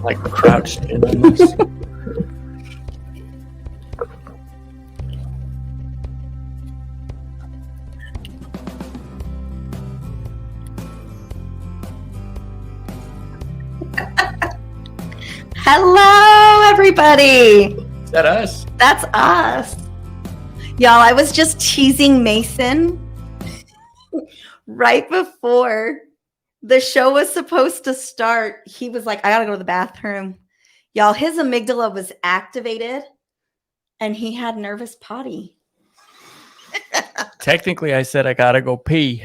like crouched in on this. Hello, everybody. Is that us? That's us. Y'all, I was just teasing Mason right before the show was supposed to start. He was like, I gotta go to the bathroom. Y'all, his amygdala was activated and he had nervous potty. Technically, I said I gotta go pee.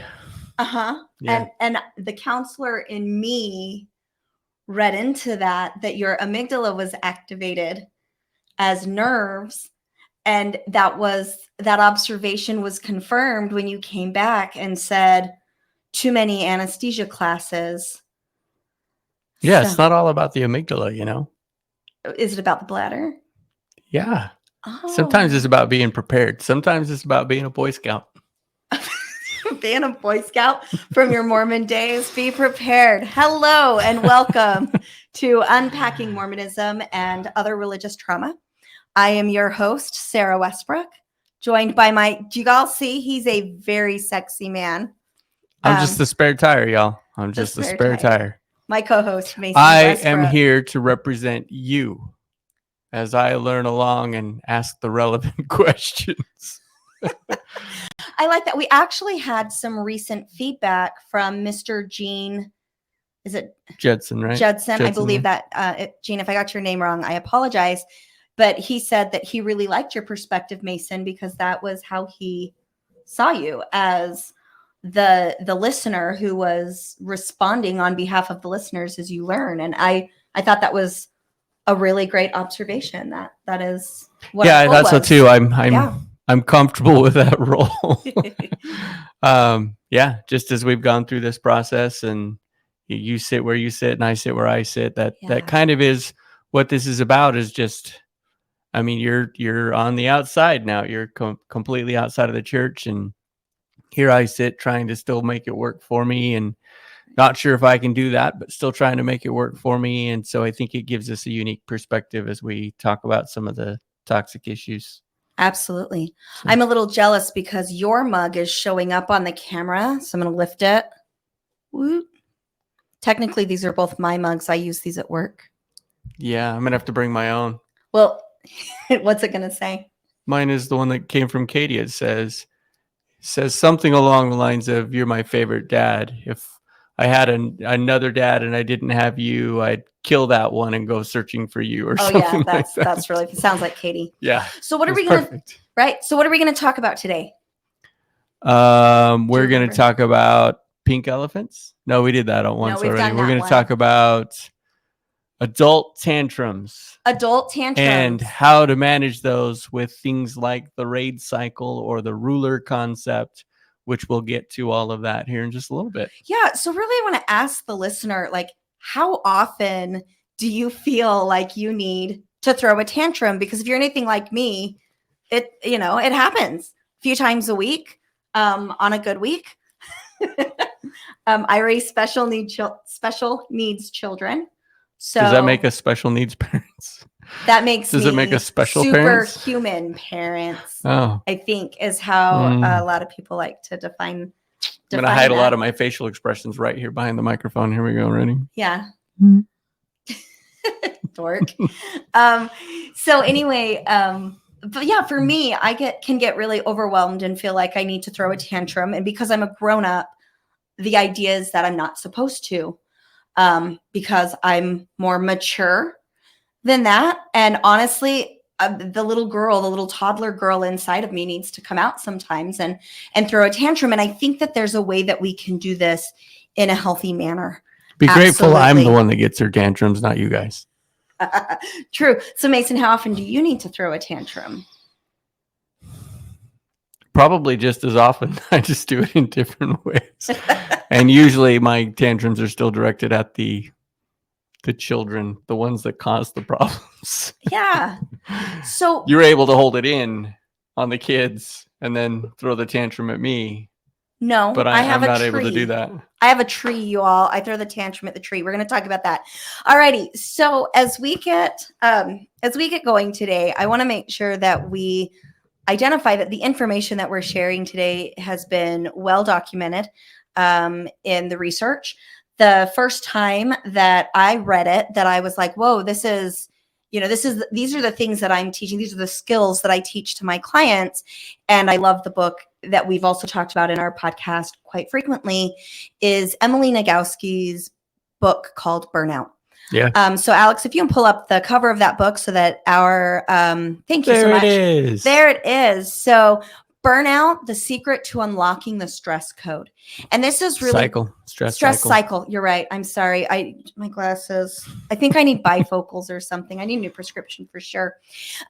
Uh-huh. Yeah. And the counselor in me read into that your amygdala was activated as nerves, and that observation was confirmed when you came back and said too many anesthesia classes. Yeah, So, it's not all about the amygdala, you know? is it about the bladder? Yeah. Oh. Sometimes it's about being prepared. Sometimes it's about being a Boy Scout. Being a Boy Scout from your Mormon days. Be prepared. Hello and welcome to Unpacking Mormonism and Other Religious Trauma. I am your host, Sarah Westbrook, joined by do you all see he's a very sexy man? I'm just the spare tire, y'all. I'm just the spare tire. My co-host, Mason I Westbrook. am here to represent you as I learn along and ask the relevant questions. I like that. We actually had some recent feedback from Mr. Gene. Is it Judson, right? Judson, I believe that. Gene, if I got your name wrong, I apologize. But he said that he really liked your perspective, Mason, because that was how he saw you, as the listener who was responding on behalf of the listeners as you learn. And I thought that was a really great observation. That is what I thought so too. I'm comfortable with that role. Just as we've gone through this process, and you sit where you sit and I sit where I sit, that kind of is what this is about. Is just, I mean, you're on the outside now. You're completely outside of the church, and here I sit trying to still make it work for me, and not sure if I can do that, but still trying to make it work for me. And so I think it gives us a unique perspective as we talk about some of the toxic issues. Absolutely. So, I'm a little jealous because your mug is showing up on the camera. So I'm going to lift it. Woo. Technically, these are both my mugs. I use these at work. Yeah, I'm going to have to bring my own. Well, what's it going to say? Mine is the one that came from Katie. It says something along the lines of, "You're my favorite dad. If I had another dad and I didn't have you, I'd kill that one and go searching for you," or something. Oh yeah, that's really, sounds like Katie. Yeah. So what are we gonna So what are we gonna talk about today? We're gonna talk about pink elephants. No, we did that once already. We're gonna talk about adult tantrums. And how to manage those with things like the raid cycle or the ruler concept, which we'll get to all of that here in just a little bit. Yeah. So really, I want to ask the listener, like, how often do you feel like you need to throw a tantrum? Because if you're anything like me, it happens a few times a week, on a good week. I raise special needs children. So does that make us special needs parents? That makes Does it make us special superhuman parents? Oh, I think is how a lot of people like to define. I'm going to hide a lot of my facial expressions right here behind the microphone. Here we go. Ready? Yeah. Dork. So anyway, but yeah, for me, I can get really overwhelmed and feel like I need to throw a tantrum. And because I'm a grown up, the idea is that I'm not supposed to, because I'm more mature than that. And honestly, the little toddler girl inside of me needs to come out sometimes and throw a tantrum. And I think that there's a way that we can do this in a healthy manner. Be grateful I'm the one that gets her tantrums, not you guys. True. So Mason, how often do you need to throw a tantrum? Probably just as often. I just do it in different ways. And usually my tantrums are still directed at the children, the ones that cause the problems. Yeah. So you're able to hold it in on the kids and then throw the tantrum at me No, but I have I'm a not tree. able to do that. I have a tree, you all. I throw the tantrum at the tree. We're going to talk about that. Alrighty. So as we get going today, I want to make sure that we identify that the information that we're sharing today has been well documented in the research. The first time that I read it, that I was like, whoa, these are the things that I'm teaching. These are the skills that I teach to my clients. And I love the book that we've also talked about in our podcast quite frequently, is Emily Nagoski's book called Burnout. Yeah. So Alex, if you can pull up the cover of that book so that our thank you so much. There it is. There it is. So Burnout, the secret to unlocking the stress code. And this is really stress cycle. You're right. I'm sorry. My glasses. I think I need bifocals or something. I need a new prescription for sure.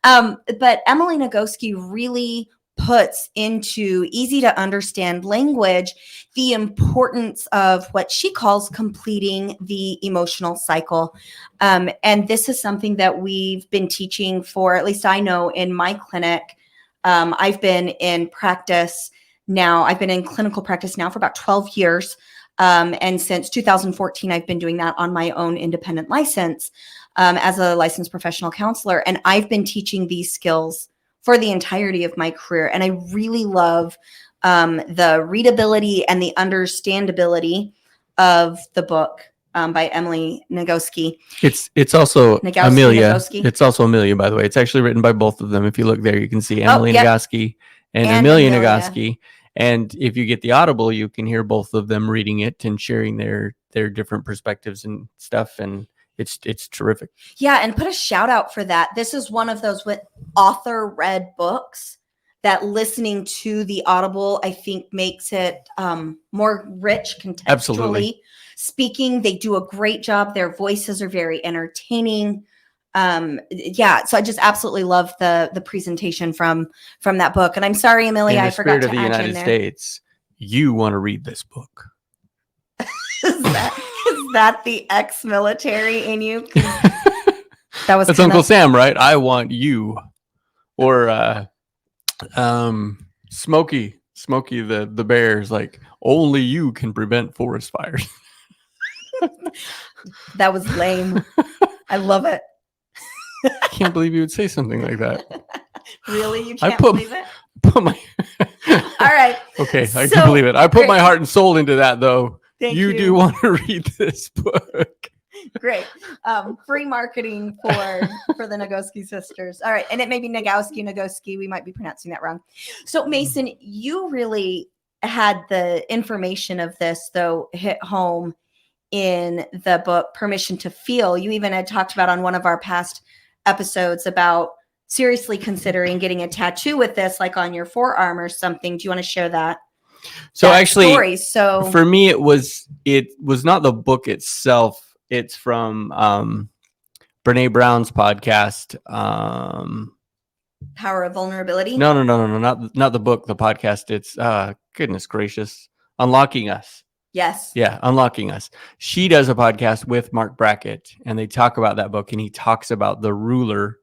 But Emily Nagoski really puts into easy to understand language the importance of what she calls completing the emotional cycle. And this is something that we've been teaching for, at least I know in my clinic. I've been in practice now. I've been in clinical practice now for about 12 years. And since 2014, I've been doing that on my own independent license as a licensed professional counselor. And I've been teaching these skills for the entirety of my career. And I really love the readability and the understandability of the book by Emily Nagoski. It's also Amelia. Nagoski. It's also Amelia, by the way. It's actually written by both of them. If you look there, you can see Emily Nagoski and Amelia Nagoski. And if you get the Audible, you can hear both of them reading it and sharing their different perspectives and stuff. And it's terrific. Yeah, and put a shout out for that. This is one of those with author read books that listening to the Audible, I think, makes it more rich contextually. Absolutely. Speaking. They do a great job. Their voices are very entertaining. So I just absolutely love the presentation from that book. And I'm sorry, Amelia, I forgot to add in there. In the United States, you want to read this book. Is that the ex-military in you? That's Uncle Sam, right? I want you, or Smokey the bear is like, only you can prevent forest fires. That was lame. I love it. I can't believe you would say something like that. Really? You can't believe it? Put my All right. Okay, I can believe it. I put my heart and soul into that, though. Thank you. You do want to read this book. Great. Free marketing for the Nagoski sisters. All right. And it may be Nagoski. We might be pronouncing that wrong. So Mason, you really had the information of this, though, hit home in the book Permission to Feel. You even had talked about on one of our past episodes about seriously considering getting a tattoo with this, like on your forearm or something. Do you want to share that? So actually, story? So for me, it was not the book itself. It's from Brene Brown's podcast. Power of Vulnerability. No, not the book, the podcast. It's goodness gracious, Unlocking Us. Yes. Yeah, Unlocking Us. She does a podcast with Mark Brackett, and they talk about that book, and he talks about the ruler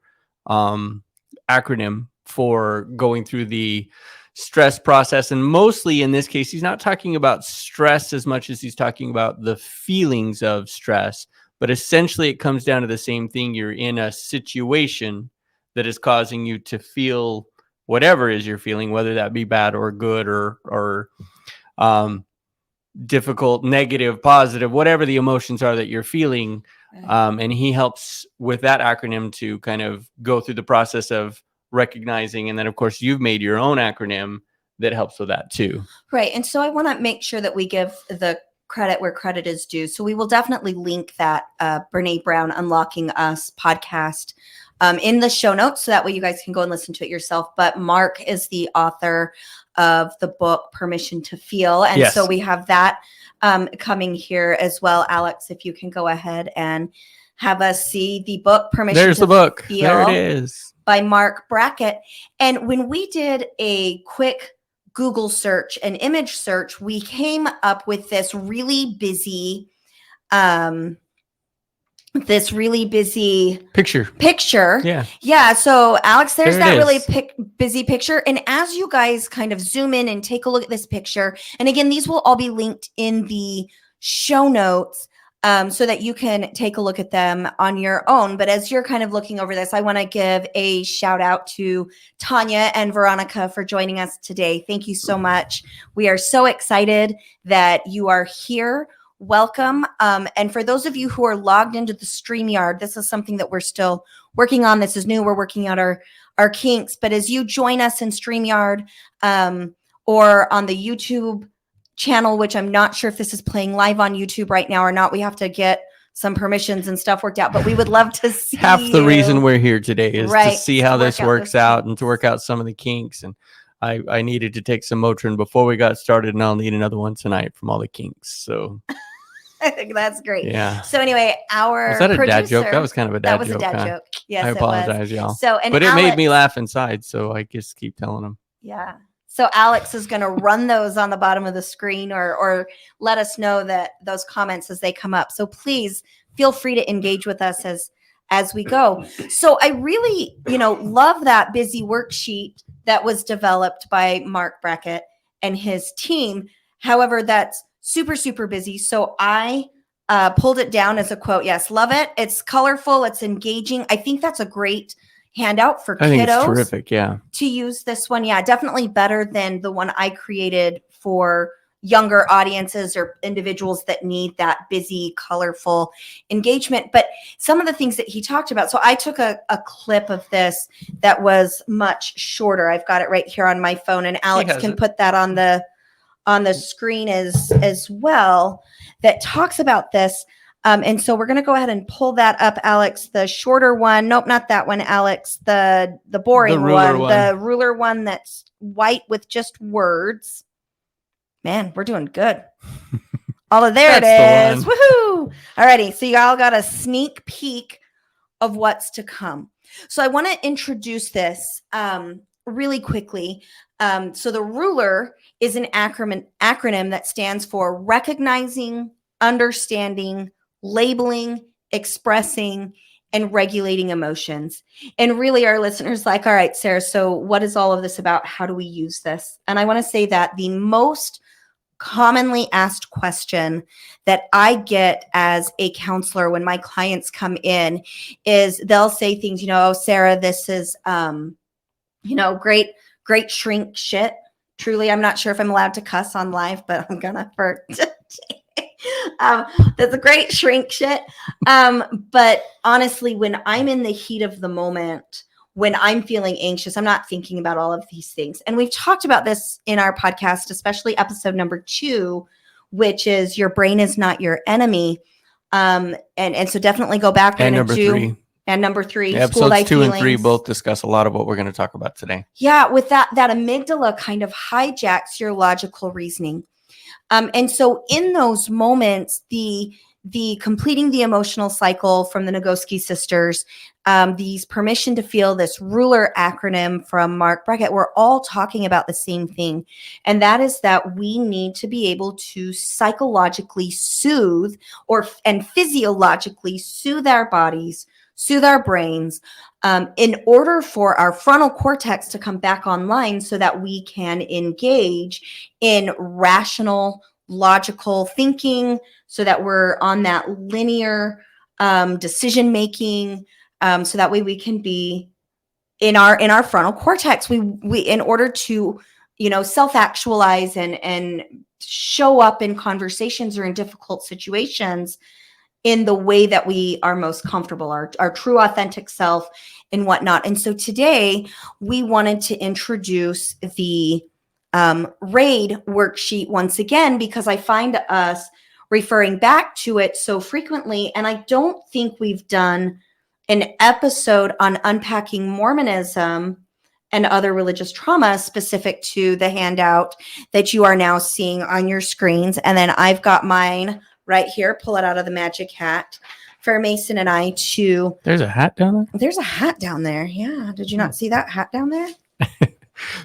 acronym for going through the stress process. And mostly in this case, he's not talking about stress as much as he's talking about the feelings of stress. But essentially, it comes down to the same thing. You're in a situation that is causing you to feel whatever it is you're feeling, whether that be bad or good or difficult, negative, positive, whatever the emotions are that you're feeling. And he helps with that acronym to kind of go through the process of recognizing. And then, of course, you've made your own acronym that helps with that too. Right. And so I want to make sure that we give the credit where credit is due. So we will definitely link that Brene Brown Unlocking Us podcast in the show notes, so that way you guys can go and listen to it yourself. But Mark is the author of the book Permission to Feel. And so we have that coming here as well. Alex, if you can go ahead and have us see the book Permission There's to the book. Feel. There it is. By Mark Brackett. And when we did a quick Google search, an image search, we came up with this really busy this really busy picture. Yeah. So Alex, there's There it that really is. busy picture. And as you guys kind of zoom in and take a look at this picture, and again, these will all be linked in the show notes, so that you can take a look at them on your own. But as you're kind of looking over this, I want to give a shout out to Tanya and Veronica for joining us today. Thank you so much. We are so excited that you are here. Welcome. And for those of you who are logged into the StreamYard, this is something that we're still working on. This is new. We're working out our kinks. But as you join us in StreamYard, or on the YouTube channel, which I'm not sure if this is playing live on YouTube right now or not, we have to get some permissions and stuff worked out. But we would love to see half the reason we're here today is to Right, see to how work this out works those out and to work out some of the kinks. And I needed to take some Motrin before we got started, and I'll need another one tonight from all the kinks. So I think that's great. yeah. So anyway, our Was that a producer, dad joke? That was kind of a dad joke. That was a dad joke. Yes, I apologize, it was. y'all. So, and but it made me Alex- laugh inside, so I just keep telling them. Yeah. So Alex is going to run those on the bottom of the screen, or let us know that those comments as they come up. So please feel free to engage with us as we go. So I really, love that busy worksheet that was developed by Mark Brackett and his team. However, that's super, super busy. So I pulled it down as a quote. Yes, love it. It's colorful. It's engaging. I think that's a great handout for kiddos. I think it's terrific. Yeah. To use this one. Yeah, definitely better than the one I created for younger audiences or individuals that need that busy, colorful engagement. But some of the things that he talked about. So I took a clip of this that was much shorter. I've got it right here on my phone, and Alex can put that on the screen as well, that talks about this. And so we're going to go ahead and pull that up, Alex. The shorter one. Nope, not that one, Alex. The boring one. The ruler one that's white with just words. Man, we're doing good. There it is. Woohoo! Alrighty, so you all got a sneak peek of what's to come. So I want to introduce this really quickly. So the ruler is an acronym that stands for recognizing, understanding, labeling, expressing, and regulating emotions. And really our listeners like, all right, Sarah, so what is all of this about? How do we use this? And I want to say that the most commonly asked question that I get as a counselor when my clients come in is they'll say things, oh, Sarah, this is, great shrink shit. Truly, I'm not sure if I'm allowed to cuss on live, but I'm gonna for that's a great shrink shit. But honestly, when I'm in the heat of the moment, when I'm feeling anxious, I'm not thinking about all of these things. And we've talked about this in our podcast, especially episode number 2, which is your brain is not your enemy. And so definitely go back and number 3. And number 3, yeah, episodes 2 and 3 both discuss a lot of what we're going to talk about today. Yeah, with that amygdala kind of hijacks your logical reasoning. And so in those moments, the completing the emotional cycle from the Nagoski sisters, these permission to feel, this ruler acronym from Mark Brackett, we're all talking about the same thing. And that is that we need to be able to psychologically soothe and physiologically soothe our bodies, soothe our brains, in order for our frontal cortex to come back online so that we can engage in rational, logical thinking, so that we're on that linear decision making, so that way we can be in our frontal cortex. We in order to self-actualize and show up in conversations or in difficult situations in the way that we are most comfortable, our true authentic self and whatnot. And so today we wanted to introduce the RAID worksheet once again, because I find us referring back to it so frequently. And I don't think we've done an episode on unpacking Mormonism and other religious trauma specific to the handout that you are now seeing on your screens. And then I've got mine right here. Pull it out of the magic hat for Mason and I to... There's a hat down there? There's a hat down there. Yeah. Did you not see that hat down there?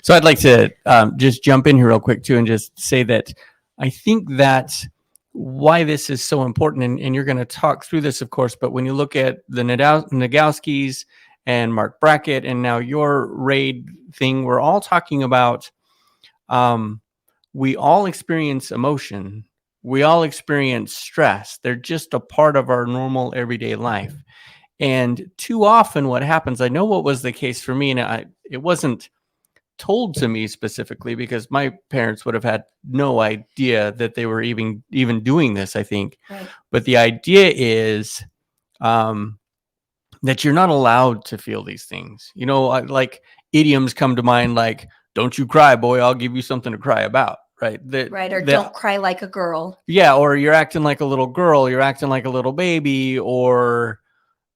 So I'd like to just jump in here real quick too and just say that I think that why this is so important, and you're going to talk through this, of course, but when you look at the Nagowskis and Mark Brackett and now your RAID thing, we're all talking about we all experience emotion. We all experience stress. They're just a part of our normal everyday life. And too often what happens, I know what was the case for me, and it wasn't told to me specifically because my parents would have had no idea that they were even doing this, I think. Right. But the idea is that you're not allowed to feel these things. You know, like idioms come to mind like, don't you cry, boy, I'll give you something to cry about. Right. Right. Or don't cry like a girl. Yeah. Or you're acting like a little girl, you're acting like a little baby, or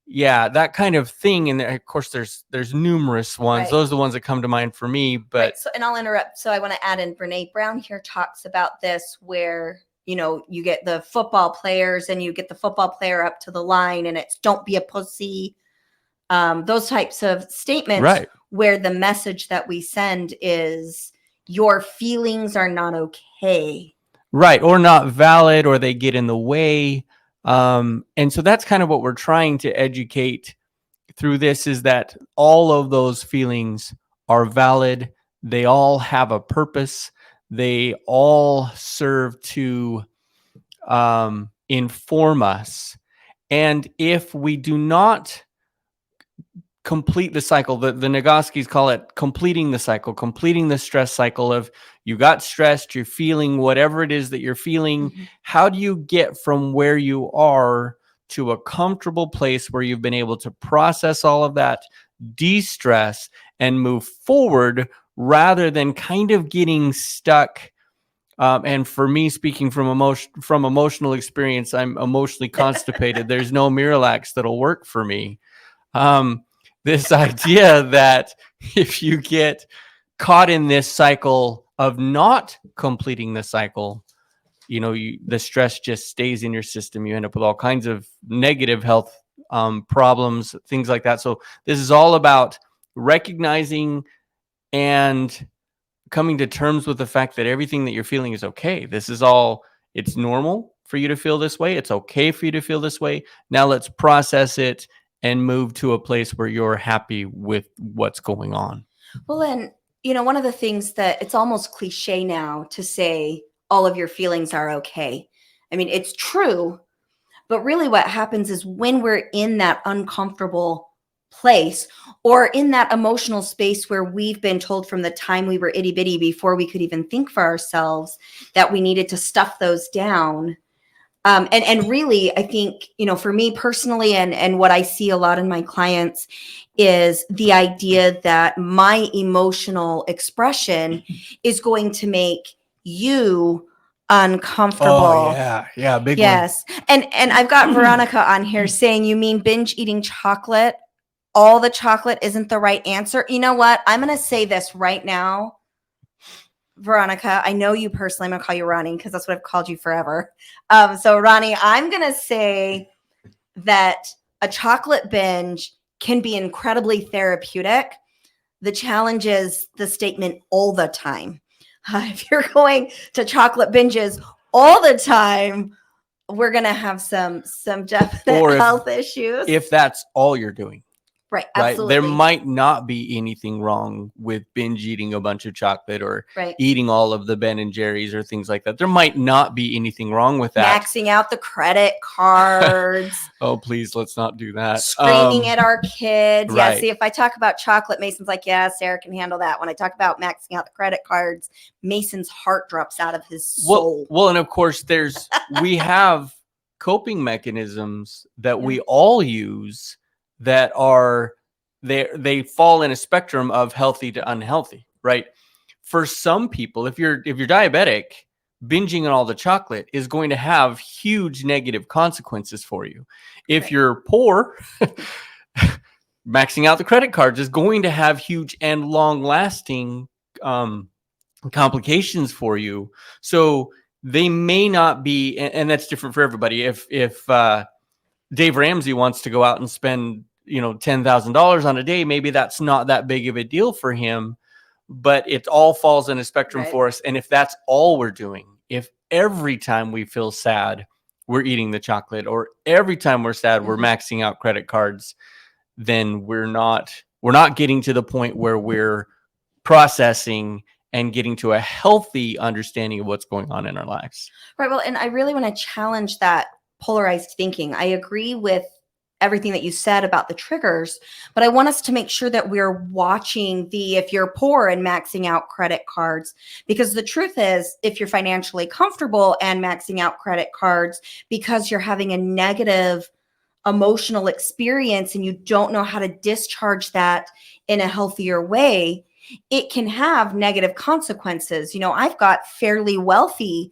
yeah, that kind of thing. And of course, there's numerous ones. Right. Those are the ones that come to mind for me. But right. So, and I'll interrupt. So I want to add in, Brene Brown here talks about this, where, you know, you get the football players and you get the football player up to the line and it's don't be a pussy. Those types of statements, right, where the message that we send is your feelings are not okay. Right. Or not valid, or they get in the way. And so that's kind of what we're trying to educate through this, is that all of those feelings are valid. They all have a purpose. They all serve to inform us. And if we do not complete the cycle, the Nagoskis call it completing the cycle, completing the stress cycle of you got stressed, you're feeling whatever it is that you're feeling. Mm-hmm. How do you get from where you are to a comfortable place where you've been able to process all of that, de-stress, and move forward, rather than kind of getting stuck? And for me, speaking from emotional experience, I'm emotionally constipated. There's no Miralax that'll work for me. This idea that if you get caught in this cycle of not completing the cycle, you know, the stress just stays in your system. You end up with all kinds of negative health problems, things like that. So this is all about recognizing and coming to terms with the fact that everything that you're feeling is okay. This is all, it's normal for you to feel this way. It's okay for you to feel this way. Now let's process it and move to a place where you're happy with what's going on. Well, and, you know, one of the things that it's almost cliche now to say all of your feelings are okay. I mean, it's true, but really what happens is when we're in that uncomfortable place or in that emotional space where we've been told from the time we were itty bitty, before we could even think for ourselves, that we needed to stuff those down. And really, I think, you know, for me personally, and what I see a lot in my clients is the idea that my emotional expression is going to make you uncomfortable. Oh, yeah, big yes. One. And I've got Veronica on here saying, you mean binge eating chocolate? All the chocolate isn't the right answer. You know what? I'm going to say this right now. Veronica, I know you personally. I'm going to call you Ronnie because that's what I've called you forever. So Ronnie, I'm going to say that a chocolate binge can be incredibly therapeutic. The challenge is the statement all the time. If you're going to chocolate binges all the time, we're going to have some definite health issues. If that's all you're doing. Right, absolutely. There might not be anything wrong with binge eating a bunch of chocolate or eating all of the Ben and Jerry's or things like that. There might not be anything wrong with that. Maxing out the credit cards. Oh, please, let's not do that. Screaming at our kids. Right. Yeah, see, if I talk about chocolate, Mason's like, yeah, Sarah can handle that. When I talk about maxing out the credit cards, Mason's heart drops out of his soul. Well, and of course, we have coping mechanisms that we all use that are they fall in a spectrum of healthy to unhealthy, right? For some people, if you're diabetic, binging on all the chocolate is going to have huge negative consequences for you. If you're poor, maxing out the credit cards is going to have huge and long-lasting complications for you. So they may not be, and that's different for everybody. If Dave Ramsey wants to go out and spend, $10,000 on a day, maybe that's not that big of a deal for him, but it all falls in a spectrum for us. And if that's all we're doing if every time we feel sad, we're eating the chocolate, or every time we're sad, we're maxing out credit cards, then we're not getting to the point where we're processing and getting to a healthy understanding of what's going on in our lives. Right. Well, and I really want to challenge that polarized thinking. I agree with everything that you said about the triggers, but I want us to make sure that we're watching if you're poor and maxing out credit cards, because the truth is, if you're financially comfortable and maxing out credit cards because you're having a negative emotional experience and you don't know how to discharge that in a healthier way, it can have negative consequences. I've got fairly wealthy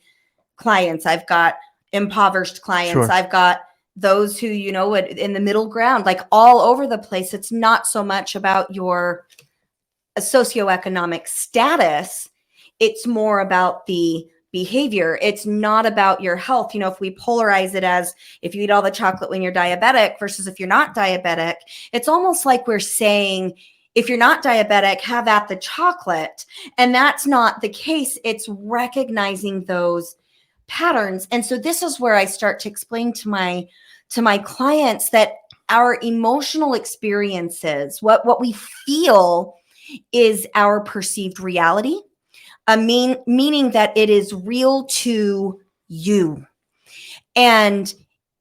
clients. I've got impoverished clients. Sure. I've got those who, in the middle ground, like all over the place. It's not so much about your socioeconomic status. It's more about the behavior. It's not about your health. If we polarize it as if you eat all the chocolate when you're diabetic versus if you're not diabetic, it's almost like we're saying, if you're not diabetic, have at the chocolate. And that's not the case. It's recognizing those patterns. And so this is where I start to explain to my clients that our emotional experiences, what we feel, is our perceived reality, meaning that it is real to you. And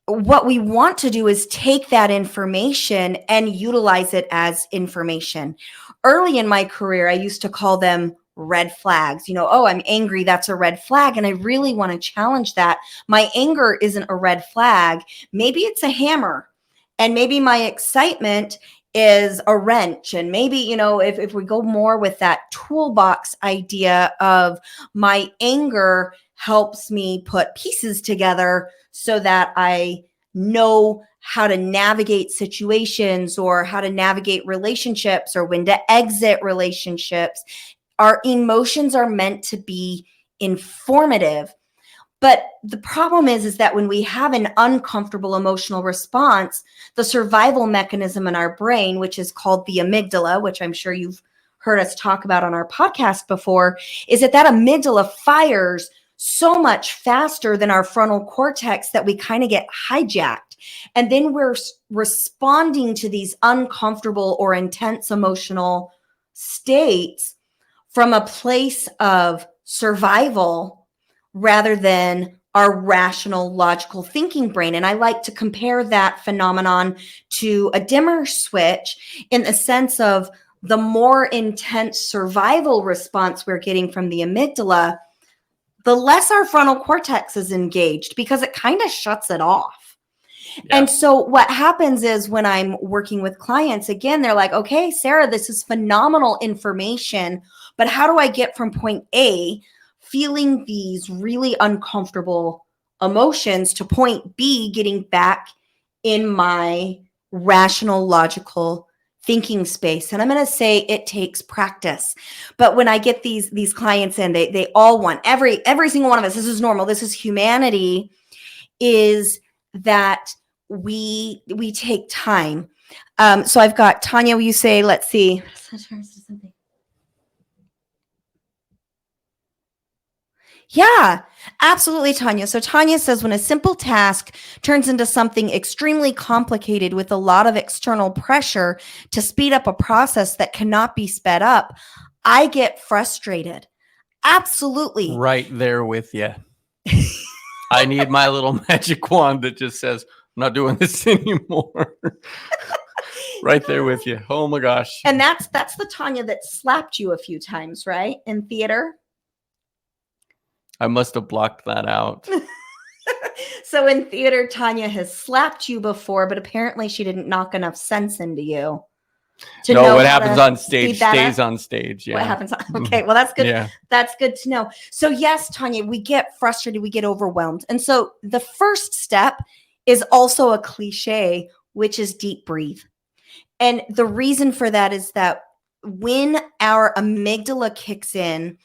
what we want to do is take that information and utilize it as information. Early in my career, I used to call them red flags. Oh, I'm angry. That's a red flag. And I really want to challenge that. My anger isn't a red flag. Maybe it's a hammer. And maybe my excitement is a wrench. And maybe, if we go more with that toolbox idea of my anger helps me put pieces together so that I know how to navigate situations or how to navigate relationships or when to exit relationships. Our emotions are meant to be informative. But the problem is that when we have an uncomfortable emotional response, the survival mechanism in our brain, which is called the amygdala, which I'm sure you've heard us talk about on our podcast before, is that amygdala fires so much faster than our frontal cortex that we kind of get hijacked. And then we're responding to these uncomfortable or intense emotional states from a place of survival rather than our rational, logical thinking brain. And I like to compare that phenomenon to a dimmer switch in the sense of the more intense survival response we're getting from the amygdala, the less our frontal cortex is engaged because it kind of shuts it off. Yeah. And so what happens is when I'm working with clients, again, they're like, okay, Sarah, this is phenomenal information, but how do I get from point A, feeling these really uncomfortable emotions, to point B, getting back in my rational, logical thinking space? And I'm going to say it takes practice. But when I get these clients in, they all want, every single one of us, this is normal, this is humanity, is that we take time. So I've got Tanya, will you say, let's see. Yeah, absolutely, Tanya. So Tanya says, when a simple task turns into something extremely complicated with a lot of external pressure to speed up a process that cannot be sped up, I get frustrated. Absolutely. Right there with you. I need my little magic wand that just says, I'm not doing this anymore. Right there with you. Oh my gosh. And that's the Tanya that slapped you a few times, right? In theater. I must have blocked that out. So in theater, Tanya has slapped you before, but apparently she didn't knock enough sense into you. No, what happens on stage stays on stage. Yeah. What happens? Okay, well, that's good. Yeah. That's good to know. So yes, Tanya, we get frustrated, we get overwhelmed. And so the first step is also a cliche, which is deep breathe. And the reason for that is that when our amygdala kicks in,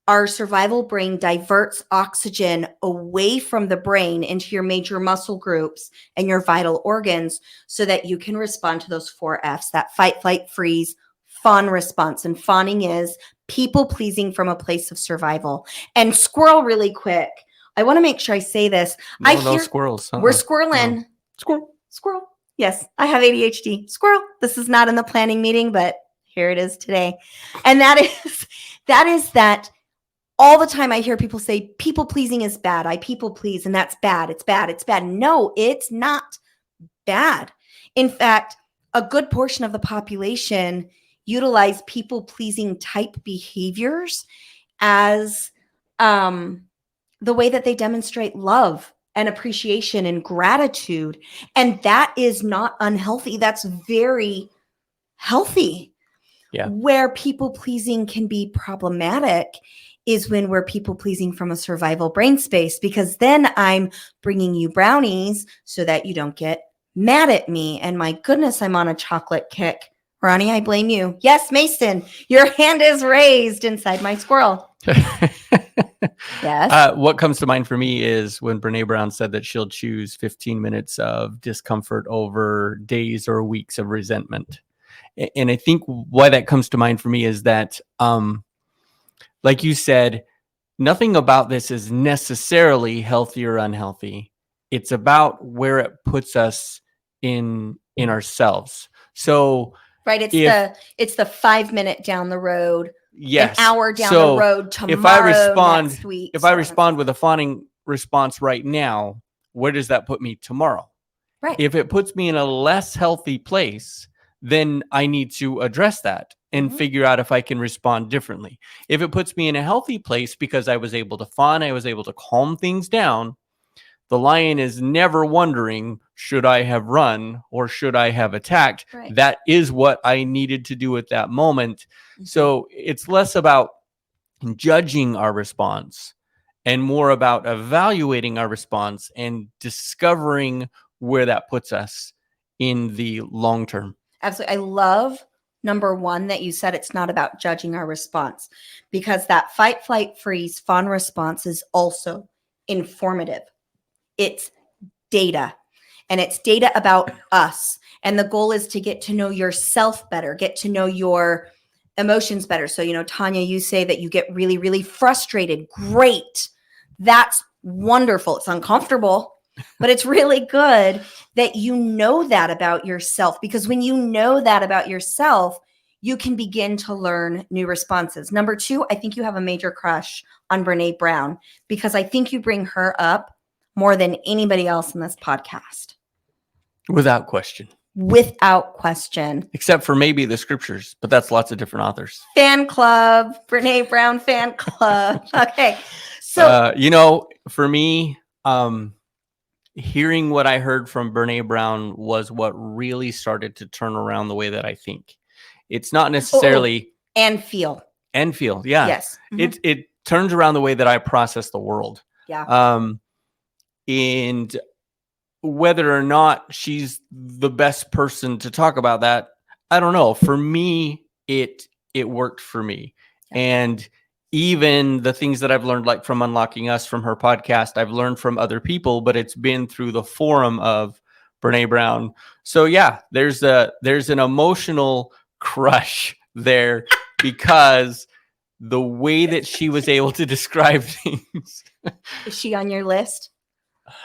our survival brain diverts oxygen away from the brain into your major muscle groups and your vital organs so that you can respond to those 4 F's, that fight, flight, freeze, fawn response. And fawning is people pleasing from a place of survival. And squirrel, really quick. I want to make sure I say this. No squirrels. We're squirreling. No. Squirrel. Yes, I have ADHD. Squirrel. This is not in the planning meeting, but here it is today. And that is that all the time I hear people say people pleasing is bad. I people please and that's bad. It's bad. It's bad. No, it's not bad. In fact, a good portion of the population utilize people pleasing type behaviors as the way that they demonstrate love and appreciation and gratitude. And that is not unhealthy. That's very healthy. Yeah. Where people pleasing can be problematic is when we're people pleasing from a survival brain space, because then I'm bringing you brownies so that you don't get mad at me. And my goodness, I'm on a chocolate kick. Ronnie, I blame you. Yes, Mason, your hand is raised inside my squirrel. Yes. What comes to mind for me is when Brene Brown said that she'll choose 15 minutes of discomfort over days or weeks of resentment. And I think why that comes to mind for me is that, like you said, nothing about this is necessarily healthy or unhealthy. It's about where it puts us in ourselves. So right, it's the 5 minute down the road. Yes. An hour down the road tomorrow, next week. If I respond with a fawning response right now, where does that put me tomorrow? Right. If it puts me in a less healthy place, then I need to address that and figure out if I can respond differently. If it puts me in a healthy place because I was able to fawn, I was able to calm things down, the lion is never wondering, should I have run or should I have attacked? Right. That is what I needed to do at that moment. So it's less about judging our response and more about evaluating our response and discovering where that puts us in the long term. Absolutely. I love number one that you said it's not about judging our response, because that fight, flight, freeze, fawn response is also informative. It's data, and it's data about us. And the goal is to get to know yourself better, get to know your emotions better. So, Tanya, you say that you get really, really frustrated. Great. That's wonderful. It's uncomfortable, but it's really good that you know that about yourself, because when you know that about yourself, you can begin to learn new responses. Number two, I think you have a major crush on Brene Brown, because I think you bring her up more than anybody else in this podcast. Without question. Without question. Except for maybe the scriptures, but that's lots of different authors. Fan club, Brene Brown fan club. Okay. So, for me, hearing what I heard from Brene Brown was what really started to turn around the way that I think. It's not necessarily and feel. Yeah. Yes. Mm-hmm. It turns around the way that I process the world. Yeah. And whether or not she's the best person to talk about that, I don't know. For me, it worked for me. Yeah. And even the things that I've learned, like from Unlocking Us, from her podcast, I've learned from other people, but it's been through the forum of Brene Brown. So yeah, there's an emotional crush there because the way that she was able to describe things. Is she on your list?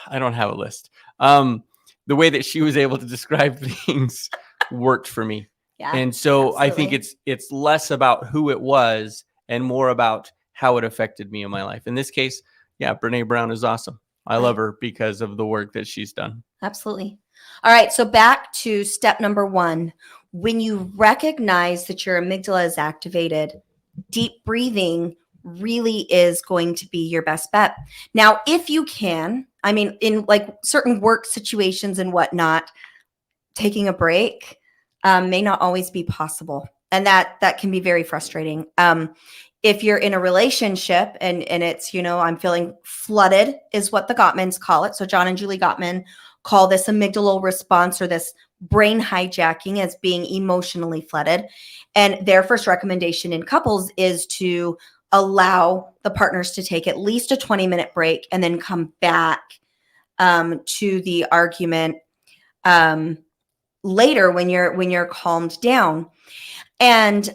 I don't have a list. The way that she was able to describe things worked for me. Yeah, and so absolutely. I think it's less about who it was and more about how it affected me in my life. In this case, yeah, Brene Brown is awesome. I love her because of the work that she's done. Absolutely. All right. So back to step number one. When you recognize that your amygdala is activated, deep breathing really is going to be your best bet. Now, if you can, in like certain work situations and whatnot, taking a break may not always be possible. And that can be very frustrating. If you're in a relationship and it's, I'm feeling flooded is what the Gottmans call it. So John and Julie Gottman call this amygdala response, or this brain hijacking, as being emotionally flooded. And their first recommendation in couples is to allow the partners to take at least a 20-minute break and then come back to the argument later when you're calmed down. And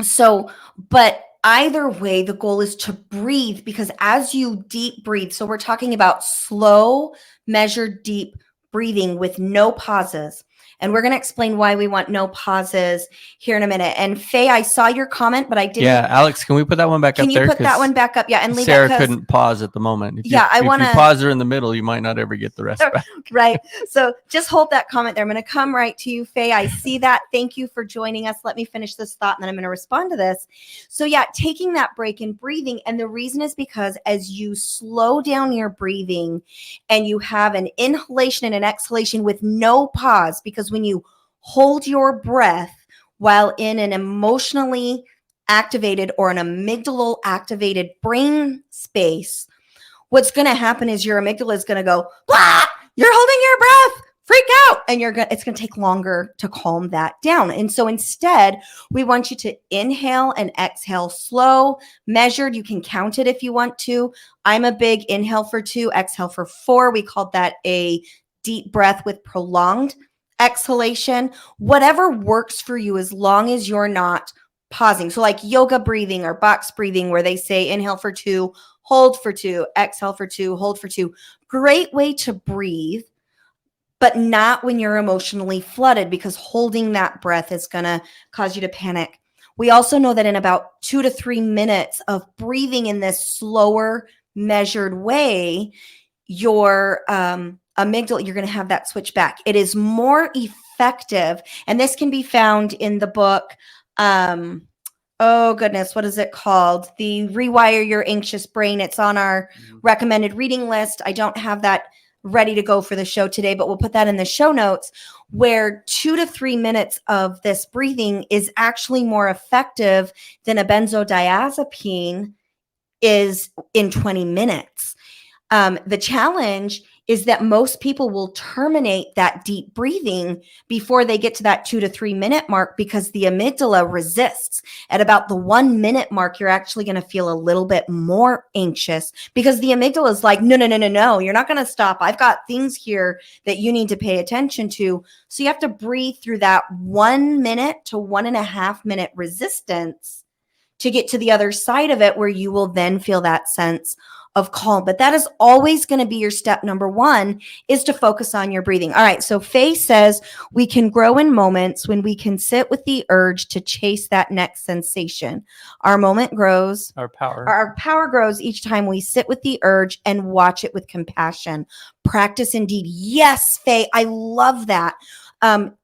So, but either way, the goal is to breathe, because as you deep breathe, so we're talking about slow, measured, deep breathing with no pauses. And we're going to explain why we want no pauses here in a minute. And Faye, I saw your comment, but I didn't. Yeah, Alex, can we put that one back Can up you there? put that one back up? Yeah, and leave Sarah it, couldn't pause at the moment. If yeah, if you pause her in the middle, you might not ever get the rest back. Right. So just hold that comment there. I'm going to come right to you, Faye. I see that. Thank you for joining us. Let me finish this thought and then I'm going to respond to this. So yeah, taking that break and breathing. And the reason is because as you slow down your breathing and you have an inhalation and an exhalation with no pause, because when you hold your breath while in an emotionally activated or an amygdala activated brain space, what's going to happen is your amygdala is going to go, blah, you're holding your breath, freak out. And it's going to take longer to calm that down. And so instead, we want you to inhale and exhale slow, measured. You can count it if you want to. I'm a big inhale for 2, exhale for 4. We called that a deep breath with prolonged exhalation. Whatever works for you, as long as you're not pausing. So like yoga breathing or box breathing, where they say inhale for 2, hold for 2, exhale for 2, hold for 2. Great way to breathe, but not when you're emotionally flooded, because holding that breath is going to cause you to panic. We also know that in about 2 to 3 minutes of breathing in this slower, measured way, your amygdala, you're going to have that switch back. It is more effective. And this can be found in the book. Oh goodness, what is it called? The Rewire Your Anxious Brain. It's on our recommended reading list. I don't have that ready to go for the show today, but we'll put that in the show notes, where 2 to 3 minutes of this breathing is actually more effective than a benzodiazepine is in 20 minutes. The challenge is that most people will terminate that deep breathing before they get to that 2 to 3 minute mark, because the amygdala resists. At about the 1 minute mark, you're actually going to feel a little bit more anxious, because the amygdala is like, no, no, no, no, no, you're not going to stop. I've got things here that you need to pay attention to. So you have to breathe through that 1 minute to 1.5 minute resistance to get to the other side of it, where you will then feel that sense of calm. But that is always going to be your step number 1, is to focus on your breathing. All right. So Faye says we can grow in moments when we can sit with the urge to chase that next sensation. Our moment grows. Our Our power grows each time we sit with the urge and watch it with compassion. Practice indeed. Yes, Faye, I love that.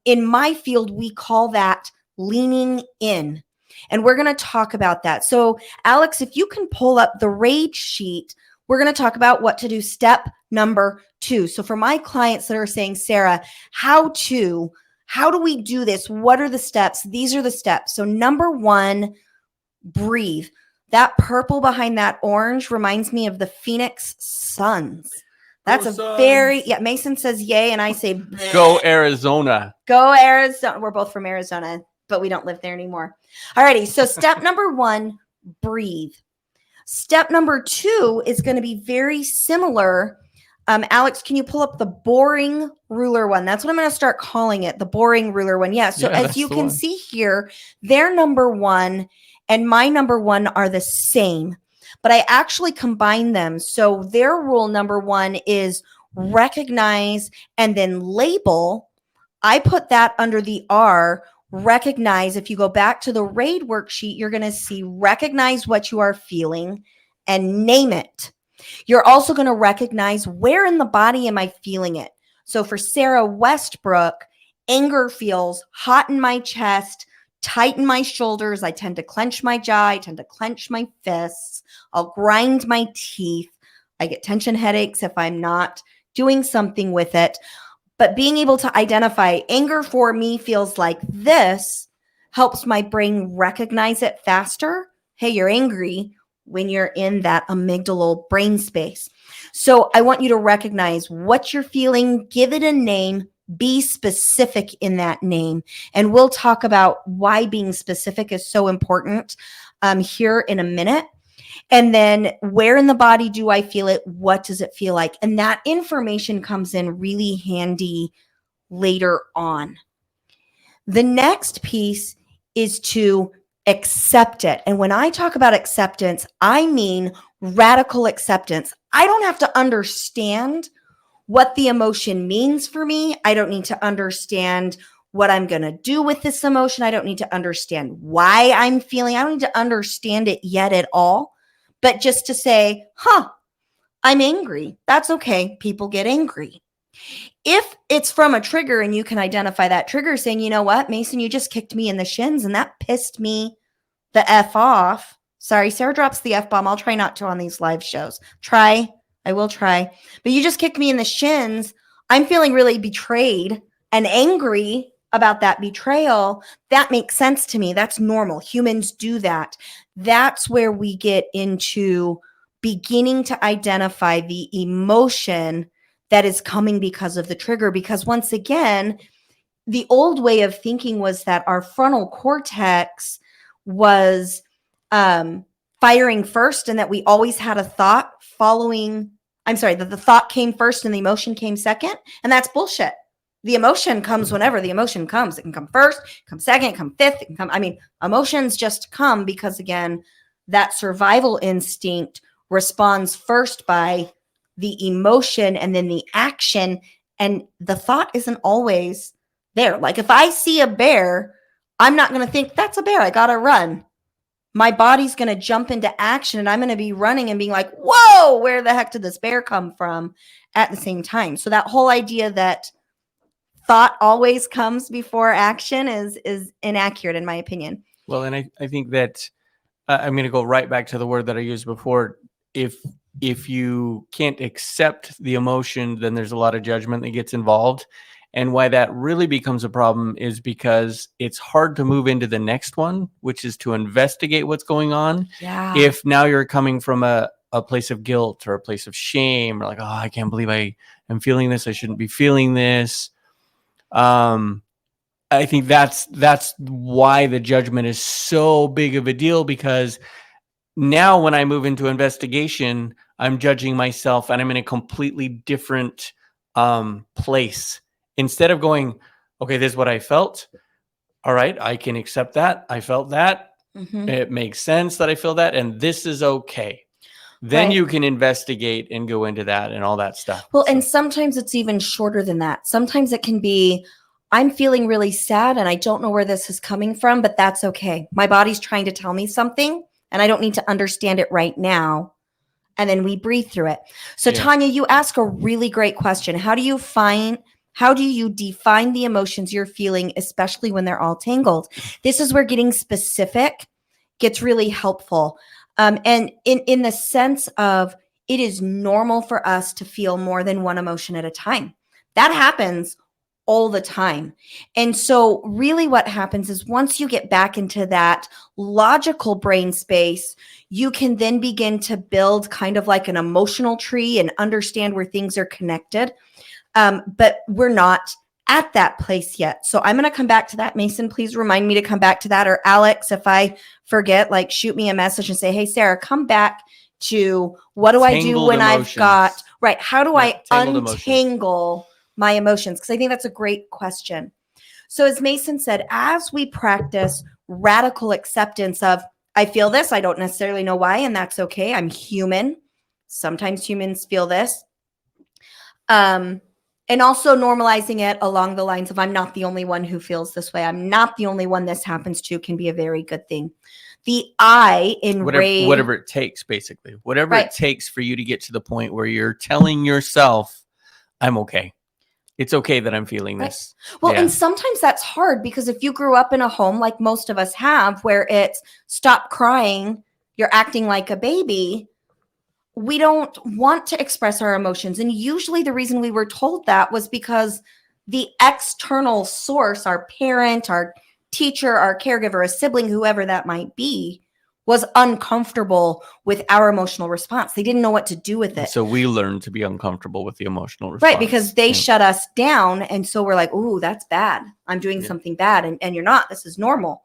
In my field, we call that leaning in. And we're going to talk about that. So, Alex, if you can pull up the rage sheet, we're going to talk about what to do. Step number 2. So, for my clients that are saying, Sarah, how do we do this? What are the steps? These are the steps. So, number 1, breathe. That purple behind that orange reminds me of the Phoenix Suns. That's Mason says yay, and I say bleh. Go Arizona. Go Arizona. We're both from Arizona, but we don't live there anymore. Alrighty, so step number 1, breathe. Step number 2 is going to be very similar. Alex, can you pull up the boring ruler one? That's what I'm going to start calling it, the boring ruler one. Yeah, so as you can see here, their number 1 and my number 1 are the same, but I actually combine them. So their rule number 1 is recognize and then label. I put that under the R, recognize. If you go back to the RAID worksheet, you're going to see recognize what you are feeling and name it. You're also going to recognize, where in the body am I feeling it? So for Sarah Westbrook, anger feels hot in my chest, tight in my shoulders. I tend to clench my jaw. I tend to clench my fists. I'll grind my teeth. I get tension headaches if I'm not doing something with it. But being able to identify anger for me feels like this helps my brain recognize it faster. Hey, you're angry when you're in that amygdala brain space. So I want you to recognize what you're feeling, give it a name, be specific in that name. And we'll talk about why being specific is so important here in a minute. And then, where in the body do I feel it? What does it feel like? And that information comes in really handy later on. The next piece is to accept it. And when I talk about acceptance, I mean radical acceptance. I don't have to understand what the emotion means for me. I don't need to understand what I'm going to do with this emotion. I don't need to understand why I'm feeling. I don't need to understand it yet at all. But just to say, I'm angry. That's okay. People get angry. If it's from a trigger and you can identify that trigger saying, you know what, Mason, you just kicked me in the shins and that pissed me the F off. Sorry, Sarah drops the F bomb. I'll try not to on these live shows. I will try. But you just kicked me in the shins. I'm feeling really betrayed and angry about that betrayal. That makes sense to me. That's normal. Humans do that. That's where we get into beginning to identify the emotion that is coming because of the trigger. Because once again, the old way of thinking was that our frontal cortex was firing first, and that we always had a thought that the thought came first and the emotion came second. And that's bullshit. The emotion comes whenever the emotion comes. It can come first, come second, come fifth. It can come. Emotions just come because, again, that survival instinct responds first by the emotion and then the action. And the thought isn't always there. Like if I see a bear, I'm not going to think that's a bear. I got to run. My body's going to jump into action and I'm going to be running and being like, whoa, where the heck did this bear come from at the same time? So that whole idea that thought always comes before action is inaccurate in my opinion. Well, and I think that I'm going to go right back to the word that I used before. If you can't accept the emotion, then there's a lot of judgment that gets involved. And why that really becomes a problem is because it's hard to move into the next one, which is to investigate what's going on. Yeah. If now you're coming from a place of guilt or a place of shame, or like, oh, I can't believe I am feeling this. I shouldn't be feeling this. I think that's why the judgment is so big of a deal, because now when I move into investigation, I'm judging myself and I'm in a completely different place. Instead of going, okay, this is what I felt. All right, I can accept that. I felt that. Mm-hmm. It makes sense that I feel that. And this is okay. Then right. You can investigate and go into that and all that stuff. Well, and sometimes it's even shorter than that. Sometimes it can be, I'm feeling really sad and I don't know where this is coming from, but that's okay. My body's trying to tell me something and I don't need to understand it right now. And then we breathe through it. So yeah. Tanya, you ask a really great question. How do you define the emotions you're feeling, especially when they're all tangled? This is where getting specific gets really helpful. And in the sense of, it is normal for us to feel more than one emotion at a time. That happens all the time. And so really what happens is once you get back into that logical brain space, you can then begin to build kind of like an emotional tree and understand where things are connected. But we're not at that place yet. So I'm going to come back to that. Mason, please remind me to come back to that. Or Alex, if I forget, like shoot me a message and say, hey, Sarah, come back to what do I do when I've got, right? How do I untangle my emotions? Because I think that's a great question. So as Mason said, as we practice radical acceptance of, I feel this, I don't necessarily know why, and that's okay. I'm human. Sometimes humans feel this. And also normalizing it along the lines of, I'm not the only one who feels this way. I'm not the only one this happens to, can be a very good thing. The I in rage. Whatever it takes, basically. Whatever right. It takes for you to get to the point where you're telling yourself, I'm okay. It's okay that I'm feeling this. Well, yeah. And sometimes that's hard because if you grew up in a home like most of us have, where it's stop crying, you're acting like a baby, we don't want to express our emotions. And usually the reason we were told that was because the external source, our parent, our teacher, our caregiver, a sibling, whoever that might be, was uncomfortable with our emotional response. They didn't know what to do with it. So we learned to be uncomfortable with the emotional response. Right, because they shut us down. And so we're like, ooh, that's bad. I'm doing something bad. And you're not. This is normal.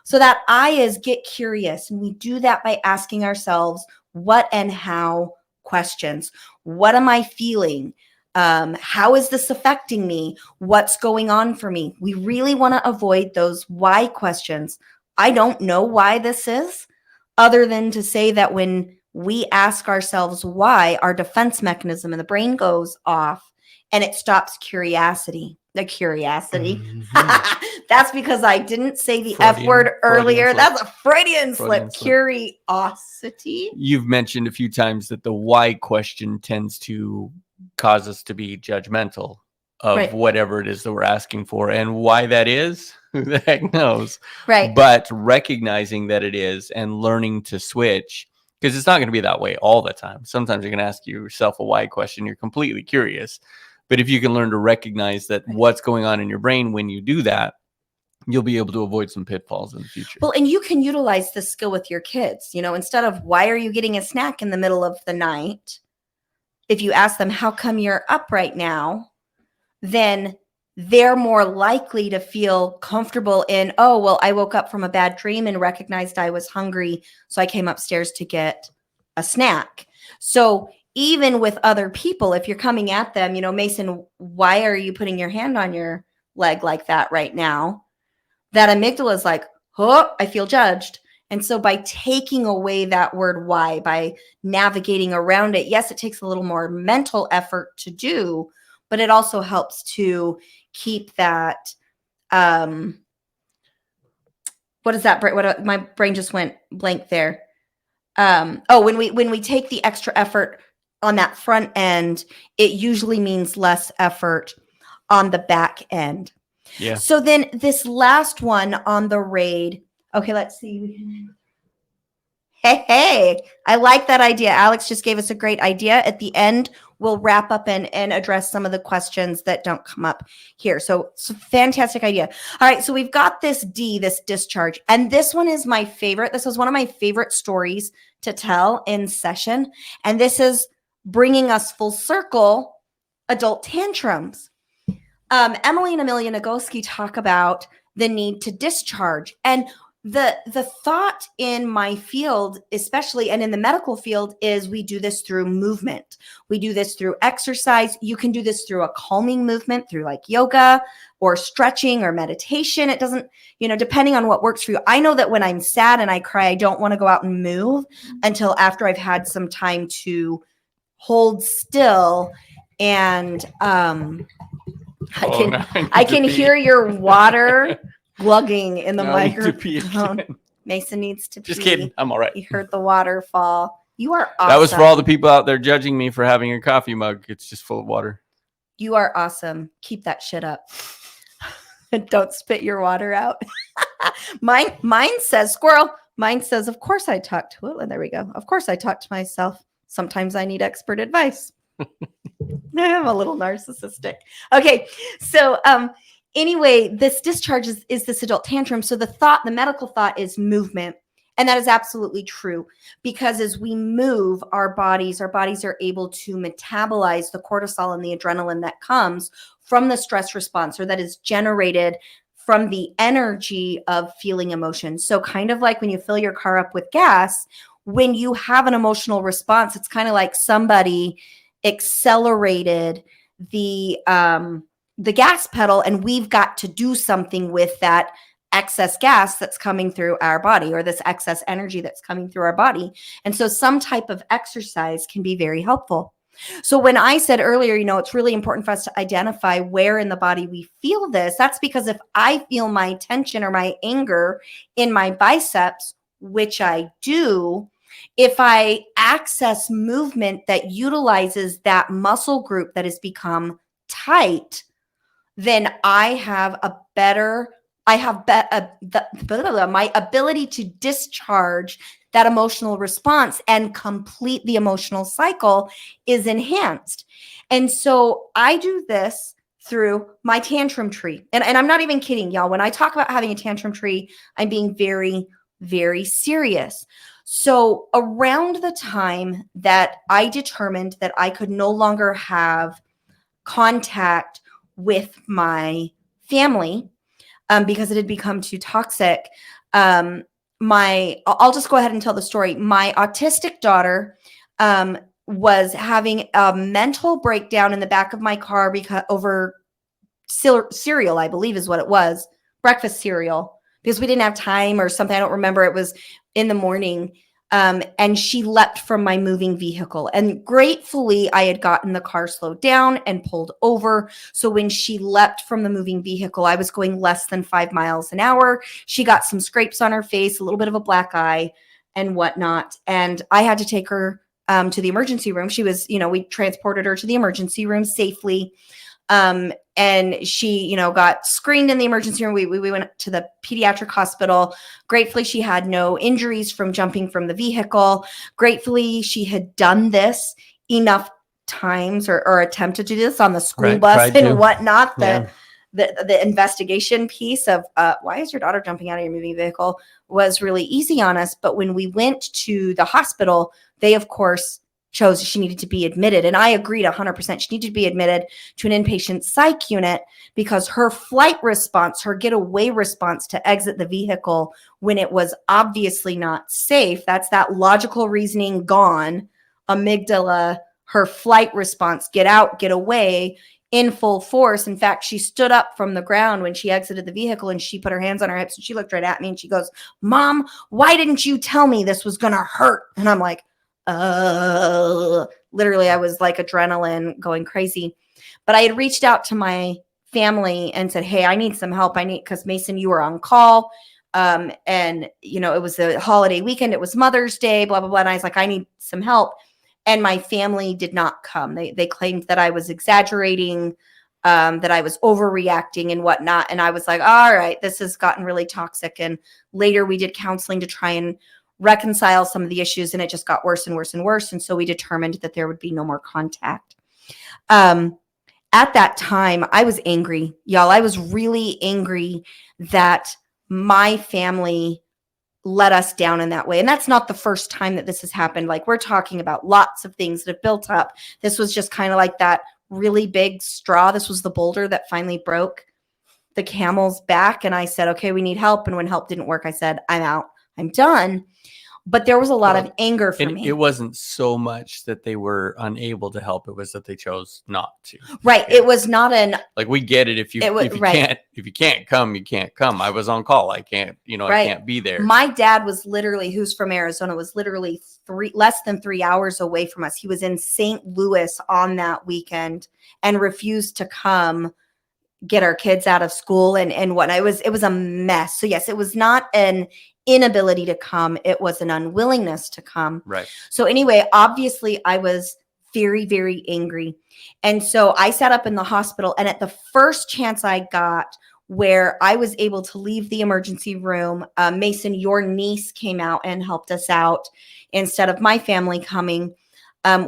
So that I is get curious. And we do that by asking ourselves what and how questions. What am I feeling? How is this affecting me? What's going on for me? We really want to avoid those why questions. I don't know why this is, other than to say that when we ask ourselves why, our defense mechanism in the brain goes off and it stops curiosity. The curiosity. Mhm. That's because I didn't say the F Freudian- word Freudian earlier. slip. That's a Freudian Freudian slip. slip. Curiosity. You've mentioned a few times that the why question tends to cause us to be judgmental of Right. whatever it is that we're asking for, and why that is, who the heck knows? Right. But recognizing that it is and learning to switch, because it's not going to be that way all the time. Sometimes you're going to ask yourself a why question. You're completely curious. But if you can learn to recognize that what's going on in your brain when you do that, you'll be able to avoid some pitfalls in the future. Well, and you can utilize this skill with your kids. You know, instead of why are you getting a snack in the middle of the night? If you ask them, how come you're up right now? Then they're more likely to feel comfortable in, oh, well, I woke up from a bad dream and recognized I was hungry. So I came upstairs to get a snack. So even with other people, if you're coming at them, you know, Mason, why are you putting your hand on your leg like that right now? That amygdala is like, oh, I feel judged. And so by taking away that word why, by navigating around it, yes, it takes a little more mental effort to do, but it also helps to keep that. What is that? What my brain just went blank there. When we take the extra effort on that front end, it usually means less effort on the back end. Yeah. So then this last one on the raid. Okay, let's see. Hey, I like that idea. Alex just gave us a great idea. At the end, we'll wrap up and address some of the questions that don't come up here. So it's a fantastic idea. All right, so we've got this D, this discharge. And this one is my favorite. This was one of my favorite stories to tell in session. And this is bringing us full circle, adult tantrums. Emily and Amelia Nagoski talk about the need to discharge. And the thought in my field, especially and in the medical field, is we do this through movement. We do this through exercise. You can do this through a calming movement, through like yoga or stretching or meditation. It doesn't, you know, depending on what works for you. I know that when I'm sad and I cry, I don't want to go out and move until after I've had some time to hold still and I can hear your water glugging in the microphone. Mason needs to pee. Just kidding. I'm all right. He heard the water fall. You are awesome. That was for all the people out there judging me for having a coffee mug. It's just full of water. You are awesome. Keep that shit up. Don't spit your water out. Mine says squirrel. Mine says, of course I talk to it. There we go. Of course I talk to myself. Sometimes I need expert advice. I'm a little narcissistic. Okay. So anyway, this discharge is this adult tantrum. So the medical thought is movement. And that is absolutely true, because as we move our bodies are able to metabolize the cortisol and the adrenaline that comes from the stress response, or that is generated from the energy of feeling emotion. So kind of like when you fill your car up with gas, when you have an emotional response, it's kind of like somebody accelerated the gas pedal, and we've got to do something with that excess gas that's coming through our body, or this excess energy that's coming through our body. And so some type of exercise can be very helpful. So when I said earlier, you know, it's really important for us to identify where in the body we feel this. That's because if I feel my tension or my anger in my biceps, which I do, if I access movement that utilizes that muscle group that has become tight, then my ability to discharge that emotional response and complete the emotional cycle is enhanced. And so I do this through my tantrum tree. And I'm not even kidding, y'all. When I talk about having a tantrum tree, I'm being very, very serious. So around the time that I determined that I could no longer have contact with my family because it had become too toxic, I'll just go ahead and tell the story. My autistic daughter was having a mental breakdown in the back of my car because over cereal, I believe is what it was, breakfast cereal, because we didn't have time or something. I don't remember. It was in the morning. And she leapt from my moving vehicle. And gratefully, I had gotten the car slowed down and pulled over. So when she leapt from the moving vehicle, I was going less than 5 miles an hour. She got some scrapes on her face, a little bit of a black eye and whatnot. And I had to take her to the emergency room. She was, we transported her to the emergency room safely. And she, got screened in the emergency room. We went to the pediatric hospital. Gratefully, she had no injuries from jumping from the vehicle. Gratefully, she had done this enough times or attempted to do this on the school bus and whatnot. The investigation piece of why is your daughter jumping out of your moving vehicle was really easy on us. But when we went to the hospital, they, of course, chose she needed to be admitted. And I agreed 100%. She needed to be admitted to an inpatient psych unit because her flight response, her getaway response to exit the vehicle when it was obviously not safe, that's that logical reasoning gone, amygdala, her flight response, get out, get away, in full force. In fact, she stood up from the ground when she exited the vehicle and she put her hands on her hips and she looked right at me and she goes, "Mom, why didn't you tell me this was going to hurt?" And I'm like, literally, I was like adrenaline going crazy. But I had reached out to my family and said, "Hey, I need some help. Because Mason, you were on call. And it was a holiday weekend. It was Mother's Day, blah, blah, blah." And I was like, "I need some help." And my family did not come. They claimed that I was exaggerating, that I was overreacting and whatnot. And I was like, all right, this has gotten really toxic. And later we did counseling to try and reconcile some of the issues, and it just got worse and worse and worse. And so we determined that there would be no more contact. At that time, I was angry, y'all. I was really angry that my family let us down in that way. And that's not the first time that this has happened. Like, we're talking about lots of things that have built up. This was just kind of like that really big straw. This was the boulder that finally broke the camel's back. And I said, okay, we need help. And when help didn't work, I said, I'm out. I'm done. But there was a lot of anger for me. It wasn't so much that they were unable to help. It was that they chose not to. Right. Yeah. It was not like, we get it. If you can't come, you can't come. I was on call. I can't, I can't be there. My dad was literally, who's from Arizona, was literally less than 3 hours away from us. He was in St. Louis on that weekend and refused to come get our kids out of school and what. It was a mess. So yes, it was not an inability to come. It was an unwillingness to come. Right. So anyway, obviously I was very, very angry. And so I sat up in the hospital, and at the first chance I got where I was able to leave the emergency room, Mason, your niece came out and helped us out instead of my family coming,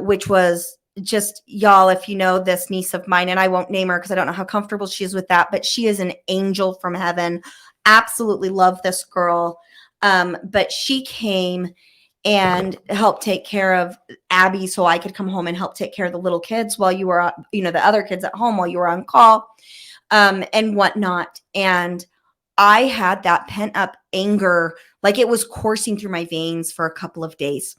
which was just, y'all, if you know this niece of mine, and I won't name her because I don't know how comfortable she is with that, but she is an angel from heaven. Absolutely love this girl. But she came and helped take care of Abby so I could come home and help take care of the little kids while you were, the other kids at home while you were on call, and whatnot. And I had that pent up anger, like it was coursing through my veins for a couple of days.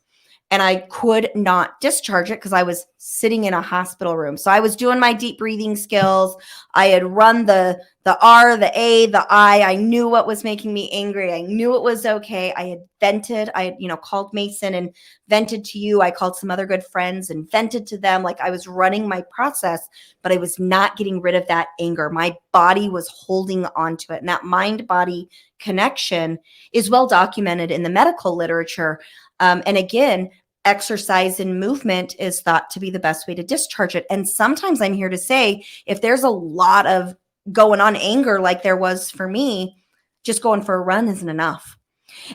And I could not discharge it because I was sitting in a hospital room. So I was doing my deep breathing skills. I had run the R, the A, the I. I knew what was making me angry. I knew it was okay. I had vented. I had, called Mason and vented to you. I called some other good friends and vented to them. Like, I was running my process, but I was not getting rid of that anger. My body was holding on to it. And that mind-body connection is well documented in the medical literature. And again, exercise and movement is thought to be the best way to discharge it. And sometimes I'm here to say, if there's a lot of going on anger like there was for me, just going for a run isn't enough.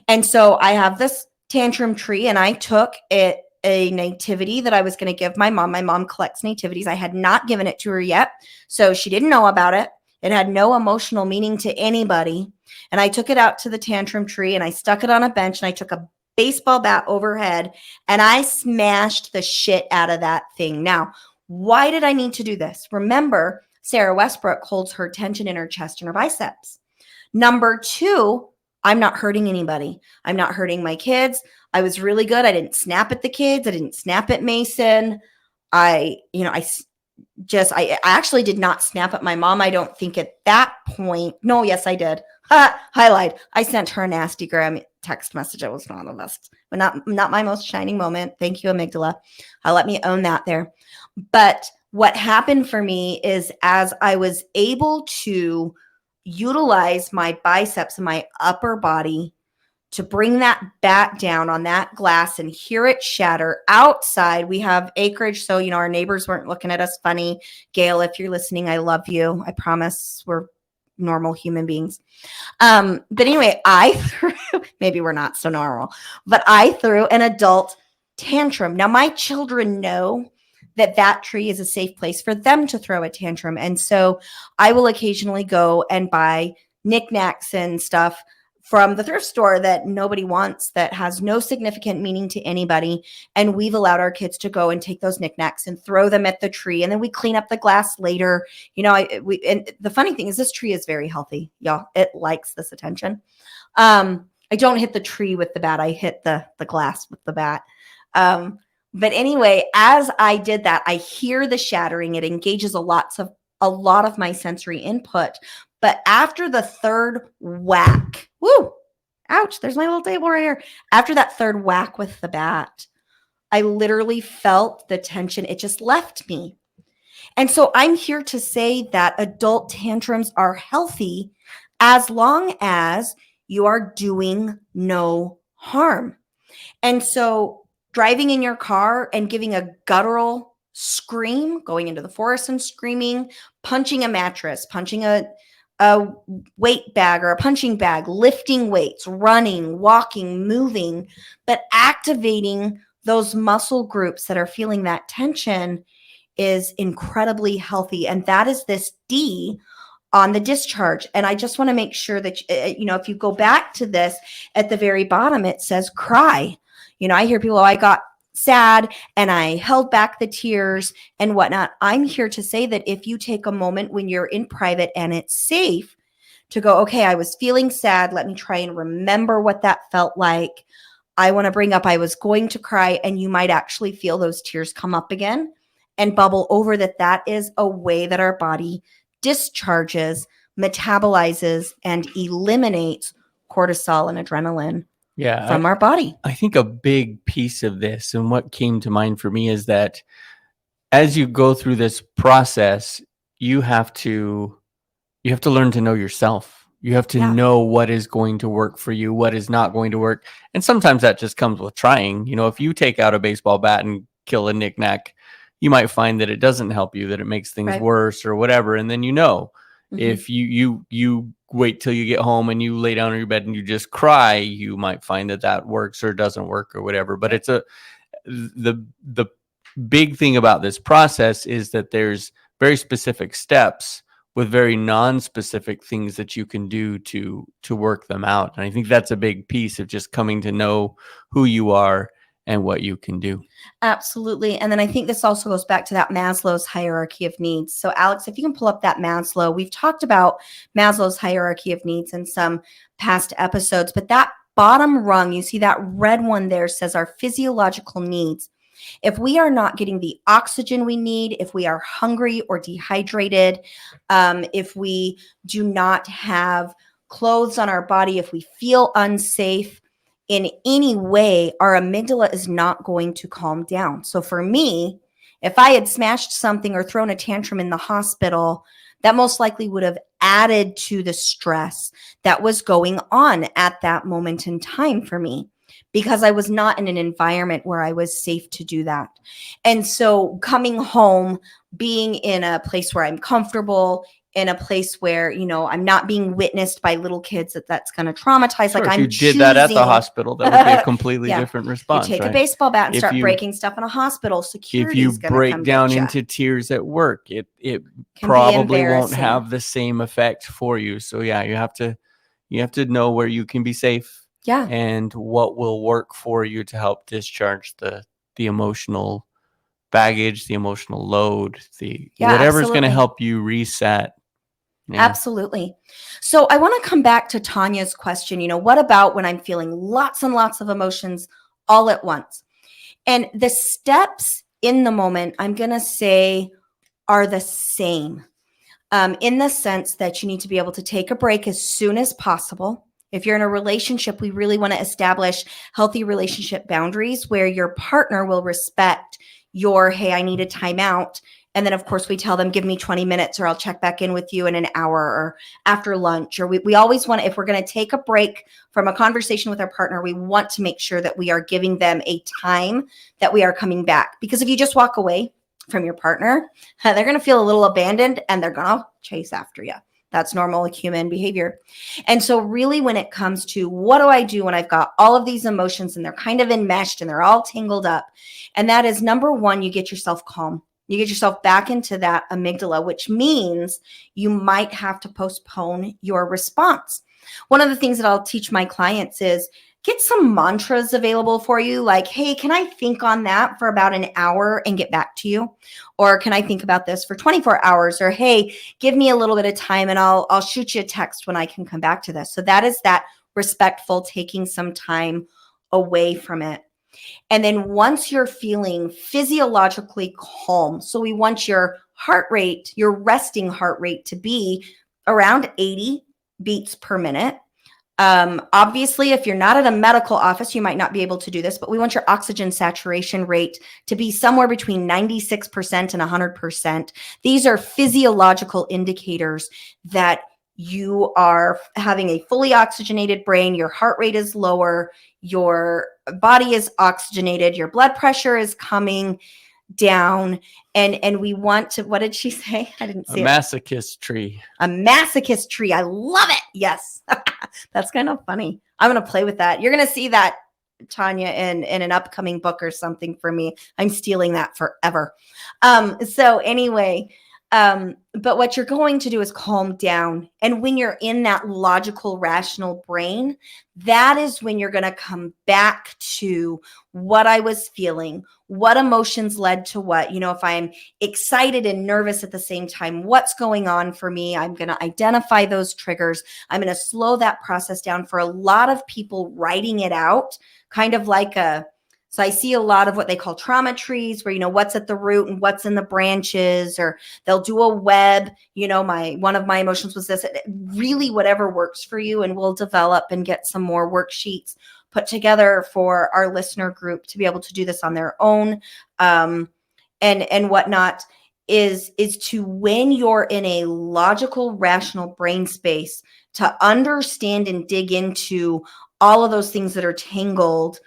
And so I have this tantrum tree, and I took a nativity that I was going to give my mom. My mom collects nativities. I had not given it to her yet, so she didn't know about it. It had no emotional meaning to anybody. And I took it out to the tantrum tree, and I stuck it on a bench, and I took a baseball bat overhead, and I smashed the shit out of that thing. Now, why did I need to do this? Remember, Sarah Westbrook holds her tension in her chest and her biceps. Number 2, I'm not hurting anybody. I'm not hurting my kids. I was really good. I didn't snap at the kids. I didn't snap at Mason. I I actually did not snap at my mom. I don't think at that point. No, yes, I did. Highlight. I sent her a nasty text message. It was not the best, but not my most shining moment. Thank you, amygdala. Let me own that there. But what happened for me is as I was able to utilize my biceps and my upper body to bring that bat down on that glass and hear it shatter outside. We have acreage, so our neighbors weren't looking at us funny. Gail, if you're listening, I love you. I promise we're normal human beings. But anyway, I threw, maybe we're not so normal, but I threw an adult tantrum. Now my children know that tree is a safe place for them to throw a tantrum. And so I will occasionally go and buy knickknacks and stuff from the thrift store that nobody wants, that has no significant meaning to anybody. And we've allowed our kids to go and take those knickknacks and throw them at the tree. And then we clean up the glass later. And the funny thing is this tree is very healthy, y'all. It likes this attention. I don't hit the tree with the bat. I hit the glass with the bat. But anyway, as I did that, I hear the shattering. It engages a lot of my sensory input. But after the third whack, woo, ouch, there's my little table right here. After that third whack with the bat, I literally felt the tension. It just left me. And so I'm here to say that adult tantrums are healthy as long as you are doing no harm. And so driving in your car and giving a guttural scream, going into the forest and screaming, punching a mattress, punching a weight bag or a punching bag, lifting weights, running, walking, moving, but activating those muscle groups that are feeling that tension is incredibly healthy. And that is this D on the discharge. And I just want to make sure that, if you go back to this at the very bottom, it says cry. I hear people, I got sad and I held back the tears and whatnot. I'm here to say that if you take a moment when you're in private and it's safe to go, okay, I was feeling sad. Let me try and remember what that felt like. I want to bring up, I was going to cry, and you might actually feel those tears come up again and bubble over. That is a way that our body discharges, metabolizes, and eliminates cortisol and adrenaline from our body. I think a big piece of this, and what came to mind for me, is that as you go through this process, you have to learn to know yourself. You have to know what is going to work for you, what is not going to work. And sometimes that just comes with trying. If you take out a baseball bat and kill a knickknack, you might find that it doesn't help you, that it makes things worse or whatever. And then if you wait till you get home and you lay down in your bed and you just cry, you might find that works or doesn't work or whatever. But it's the big thing about this process is that there's very specific steps with very non-specific things that you can do to work them out. And I think that's a big piece of just coming to know who you are and what you can do. Absolutely. And then I think this also goes back to that Maslow's hierarchy of needs. So Alex, if you can pull up that Maslow, we've talked about Maslow's hierarchy of needs in some past episodes, but that bottom rung, you see that red one there, says our physiological needs. If we are not getting the oxygen we need, if we are hungry or dehydrated, if we do not have clothes on our body, if we feel unsafe in any way, our amygdala is not going to calm down. So for me, if I had smashed something or thrown a tantrum in the hospital, that most likely would have added to the stress that was going on at that moment in time for me, because I was not in an environment where I was safe to do that. And so coming home, being in a place where I'm comfortable, in a place where, I'm not being witnessed by little kids, that's going to traumatize. Sure, like, if you did that at the hospital, that would be a completely different response. You take a baseball bat and start breaking stuff in a hospital, security is going to come. If you break down into tears at work, it probably won't have the same effect for you. So yeah, you have to know where you can be safe. Yeah. And what will work for you to help discharge the emotional baggage, the emotional load, whatever's going to help you reset. Yeah. Absolutely. So I want to come back to Tanya's question, what about when I'm feeling lots and lots of emotions all at once? And the steps in the moment, I'm going to say, are the same, in the sense that you need to be able to take a break as soon as possible. If you're in a relationship, we really want to establish healthy relationship boundaries where your partner will respect your, hey, I need a timeout. And then, of course, we tell them, give me 20 minutes or I'll check back in with you in an hour or after lunch. Or we always want to, if we're going to take a break from a conversation with our partner, we want to make sure that we are giving them a time that we are coming back. Because if you just walk away from your partner, they're going to feel a little abandoned and they're going to chase after you. That's normal human behavior. And so really when it comes to what do I do when I've got all of these emotions and they're kind of enmeshed and they're all tangled up? And that is, number one, you get yourself calm. You get yourself back into that amygdala, which means you might have to postpone your response. One of the things that I'll teach my clients is get some mantras available for you. Like, hey, can I think on that for about an hour and get back to you? Or can I think about this for 24 hours? Or, hey, give me a little bit of time and I'll shoot you a text when I can come back to this. So that is that respectful taking some time away from it. And then once you're feeling physiologically calm, so we want your heart rate, your resting heart rate to be around 80 beats per minute. Obviously, if you're not at a medical office, you might not be able to do this, but we want your oxygen saturation rate to be somewhere between 96% and 100%. These are physiological indicators that you are having a fully oxygenated brain, your heart rate is lower, your body is oxygenated, your blood pressure is coming down, and we want to, what did she say? I didn't see a masochist tree. A masochist tree. I love it. Yes. That's kind of funny. I'm going to play with that. You're going to see that, Tanya, in an upcoming book or something for me. I'm stealing that forever. So anyway, but what you're going to do is calm down. And when you're in that logical, rational brain, that is when you're going to come back to what I was feeling, what emotions led to what. If I'm excited and nervous at the same time, what's going on for me? I'm going to identify those triggers. I'm going to slow that process down. For a lot of people, writing it out, kind of like so I see a lot of what they call trauma trees where, what's at the root and what's in the branches, or they'll do a web, one of my emotions was this, really whatever works for you. And we'll develop and get some more worksheets put together for our listener group to be able to do this on their own. And whatnot is to, when you're in a logical, rational brain space, to understand and dig into all of those things that are tangled,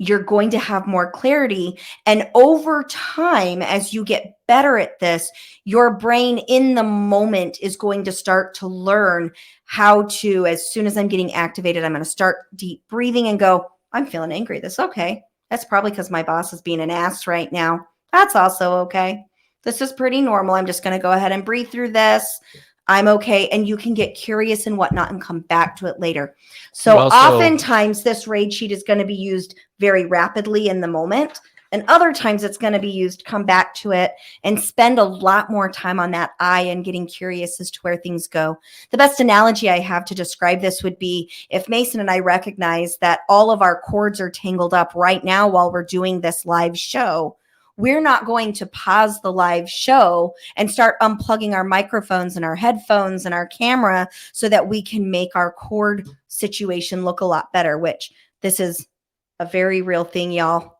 you're going to have more clarity. And over time, as you get better at this, your brain in the moment is going to start to learn how to, as soon as I'm getting activated, I'm going to start deep breathing and go, I'm feeling angry. That's okay. That's probably because my boss is being an ass right now. That's also okay. This is pretty normal. I'm just going to go ahead and breathe through this. I'm okay. And you can get curious and whatnot and come back to it later. So oftentimes this raid sheet is going to be used very rapidly in the moment. And other times it's going to be used, come back to it and spend a lot more time on that I and getting curious as to where things go. The best analogy I have to describe this would be if Mason and I recognize that all of our cords are tangled up right now while we're doing this live show, we're not going to pause the live show and start unplugging our microphones and our headphones and our camera so that we can make our cord situation look a lot better, which this is a very real thing, y'all.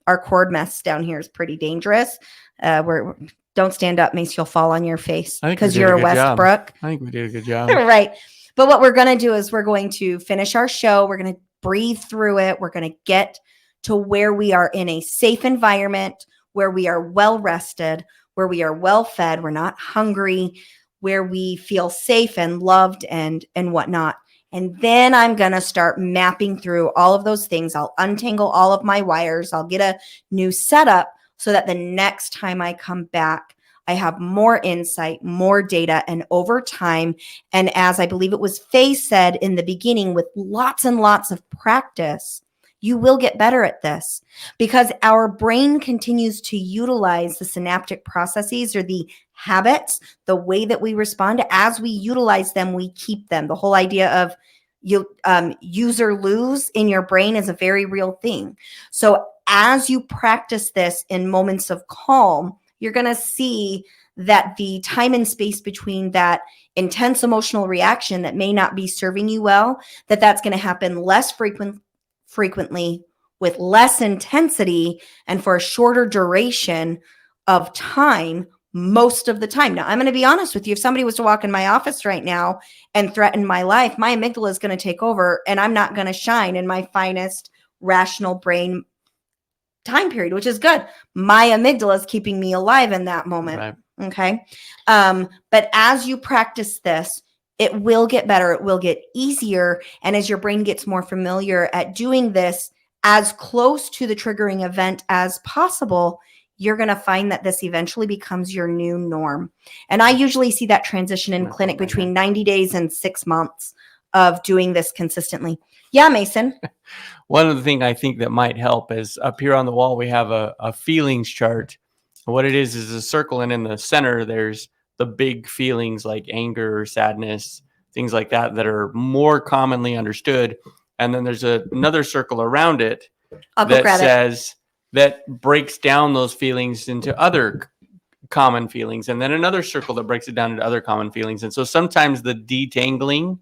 Our cord mess down here is pretty dangerous. Don't stand up, Mace. You'll fall on your face because you're a Westbrook. I think we did a good job. Right. But what we're going to do is we're going to finish our show. We're going to breathe through it. We're going to get to where we are in a safe environment, where we are well rested, where we are well fed, we're not hungry, where we feel safe and loved and whatnot. And then I'm going to start mapping through all of those things. I'll untangle all of my wires. I'll get a new setup so that the next time I come back, I have more insight, more data, and over time, and as I believe it was Faye said in the beginning, with lots and lots of practice, you will get better at this because our brain continues to utilize the synaptic processes or the habits, the way that we respond. As we utilize them, we keep them. The whole idea of use or lose in your brain is a very real thing. So as you practice this in moments of calm, you're going to see that the time and space between that intense emotional reaction that may not be serving you well, that's going to happen less frequently with less intensity and for a shorter duration of time most of the time. Now, I'm going to be honest with you. If somebody was to walk in my office right now and threaten my life, my amygdala is going to take over and I'm not going to shine in my finest rational brain time period, which is good. My amygdala is keeping me alive in that moment. Right. Okay. But as you practice this, it will get better. It will get easier. And as your brain gets more familiar at doing this as close to the triggering event as possible, you're going to find that this eventually becomes your new norm. And I usually see that transition in clinic between 90 days and 6 months of doing this consistently. Yeah, Mason. One of the things I think that might help is up here on the wall, we have a feelings chart. What it is a circle, and in the center, there's the big feelings like anger or sadness, things like that are more commonly understood. And then there's another circle around it that breaks down those feelings into other common feelings. And then another circle that breaks it down into other common feelings. And so sometimes the detangling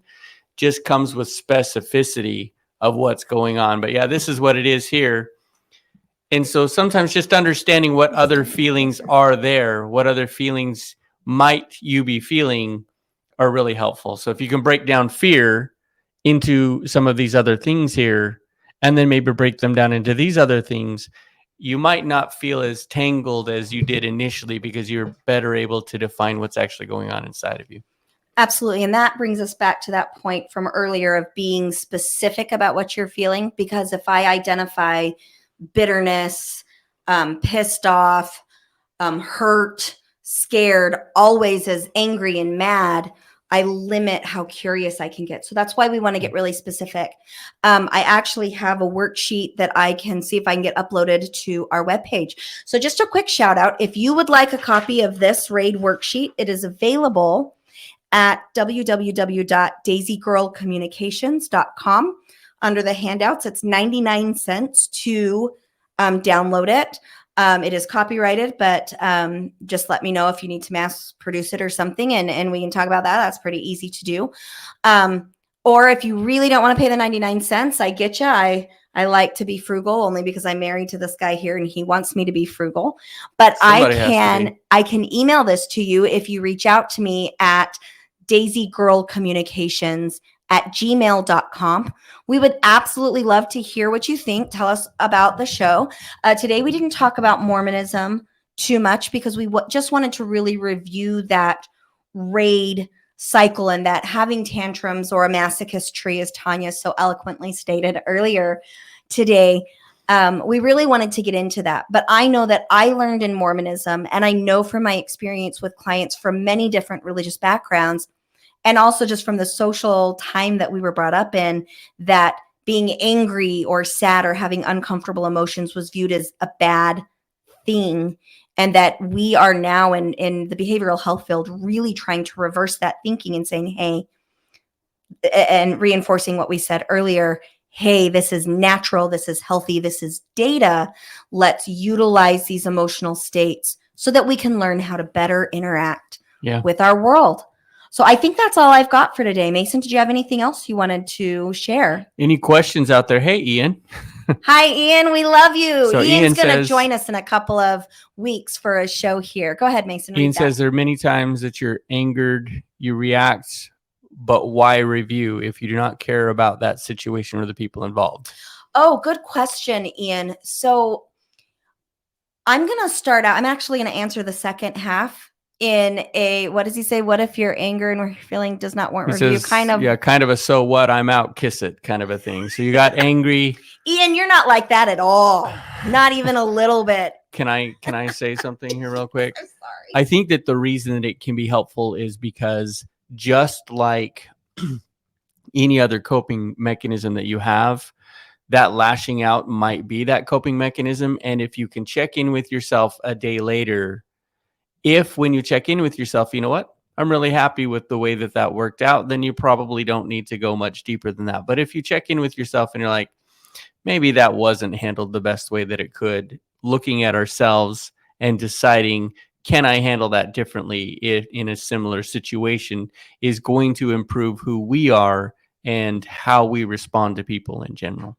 just comes with specificity of what's going on. But yeah, this is what it is here. And so sometimes just understanding what other feelings are there, what other feelings might you be feeling, are really helpful. So if you can break down fear into some of these other things here, and then maybe break them down into these other things, you might not feel as tangled as you did initially because you're better able to define what's actually going on inside of you. Absolutely. And that brings us back to that point from earlier of being specific about what you're feeling. Because if I identify bitterness, pissed off, hurt, scared, always as angry and mad, I limit how curious I can get. So that's why we want to get really specific. I actually have a worksheet that I can see if I can get uploaded to our webpage. So just a quick shout out. If you would like a copy of this RAID worksheet, it is available at www.daisygirlcommunications.com. Under the handouts, it's 99 cents to download it. It is copyrighted, but just let me know if you need to mass produce it or something, and we can talk about that. That's pretty easy to do. Or if you really don't want to pay the 99 cents, I get you. I like to be frugal only because I'm married to this guy here and he wants me to be frugal. But I can email this to you if you reach out to me at daisygirlcommunications@gmail.com. We would absolutely love to hear what you think. Tell us about the show. Today, we didn't talk about Mormonism too much because we just wanted to really review that RAID cycle and that having tantrums or a masochist tree, as Tanya so eloquently stated earlier today. We really wanted to get into that. But I know that I learned in Mormonism, and I know from my experience with clients from many different religious backgrounds, and also just from the social time that we were brought up in, that being angry or sad or having uncomfortable emotions was viewed as a bad thing. And that we are now in the behavioral health field really trying to reverse that thinking and saying, hey, and reinforcing what we said earlier, hey, this is natural, this is healthy, this is data. Let's utilize these emotional states so that we can learn how to better interact with our world. So I think that's all I've got for today. Mason, did you have anything else you wanted to share? Any questions out there? Hey, Ian. Hi, Ian. We love you. So Ian's going to join us in a couple of weeks for a show here. Go ahead, Mason. Ian says there are many times that you're angered, you react, but why review if you do not care about that situation or the people involved? Oh, good question, Ian. So I'm going to start out. I'm actually going to answer the second half in a, what does he say? What if your anger and feeling does not warrant review? Says, kind of a so what, I'm out, kiss it kind of a thing. So you got angry. Ian, you're not like that at all. Not even a little bit. Can I say something here real quick? I'm sorry. I think that the reason that it can be helpful is because just like any other coping mechanism that you have, that lashing out might be that coping mechanism. And if you can check in with yourself a day later, if when you check in with yourself, you know what, I'm really happy with the way that worked out, then you probably don't need to go much deeper than that. But if you check in with yourself and you're like, maybe that wasn't handled the best way that it could, looking at ourselves and deciding, can I handle that differently if in a similar situation is going to improve who we are and how we respond to people in general.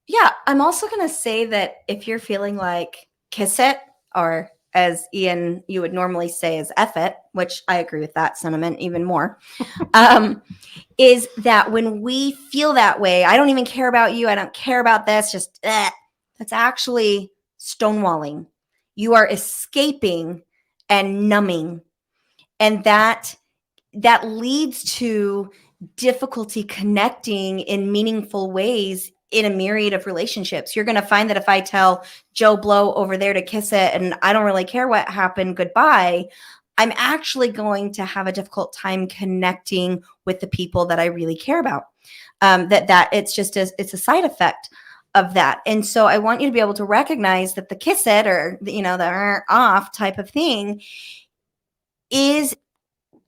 Yeah, I'm also going to say that if you're feeling like kiss it, or as Ian, you would normally say is F it, which I agree with that sentiment even more, is that when we feel that way, I don't even care about you, I don't care about this, just that's actually stonewalling. You are escaping and numbing. And that leads to difficulty connecting in meaningful ways in a myriad of relationships. You're going to find that if I tell Joe Blow over there to kiss it and I don't really care what happened, goodbye, I'm actually going to have a difficult time connecting with the people that I really care about. That it's just it's a side effect of that. And so I want you to be able to recognize that the kiss it, or the off type of thing, is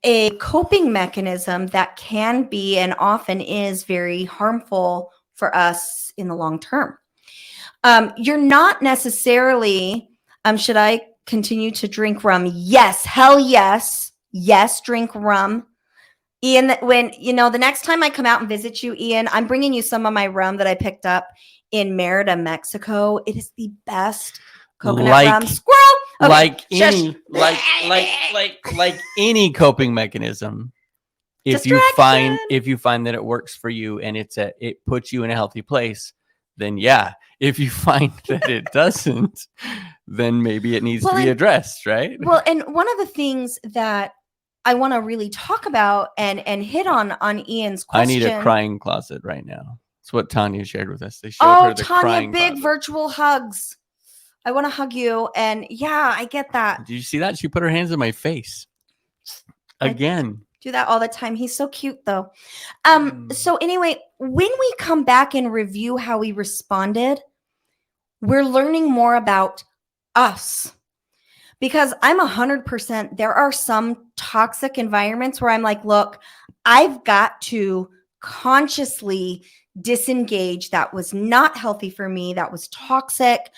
a coping mechanism that can be and often is very harmful for us in the long term. You're not necessarily, should I continue to drink rum? Yes, hell yes. Yes, drink rum. Ian, when, the next time I come out and visit you, Ian, I'm bringing you some of my rum that I picked up in Merida, Mexico. It is the best coconut rum. Squirrel. Okay, like any coping mechanism. If you find that it works for you and it puts you in a healthy place, then yeah. If you find that it doesn't, then maybe it needs to be addressed, right? Well, and one of the things that I want to really talk about and hit on Ian's question. I need a crying closet right now. That's what Tanya shared with us. They showed her the Tanya, crying big closet. Virtual hugs. I want to hug you. And yeah, I get that. Did you see that? She put her hands on my face. Again. I do that all the time. He's so cute though. So anyway, when we come back and review how we responded, we're learning more about us. Because I'm 100%, there are some toxic environments where I'm like, look, I've got to consciously disengage. That was not healthy for me. That was toxic.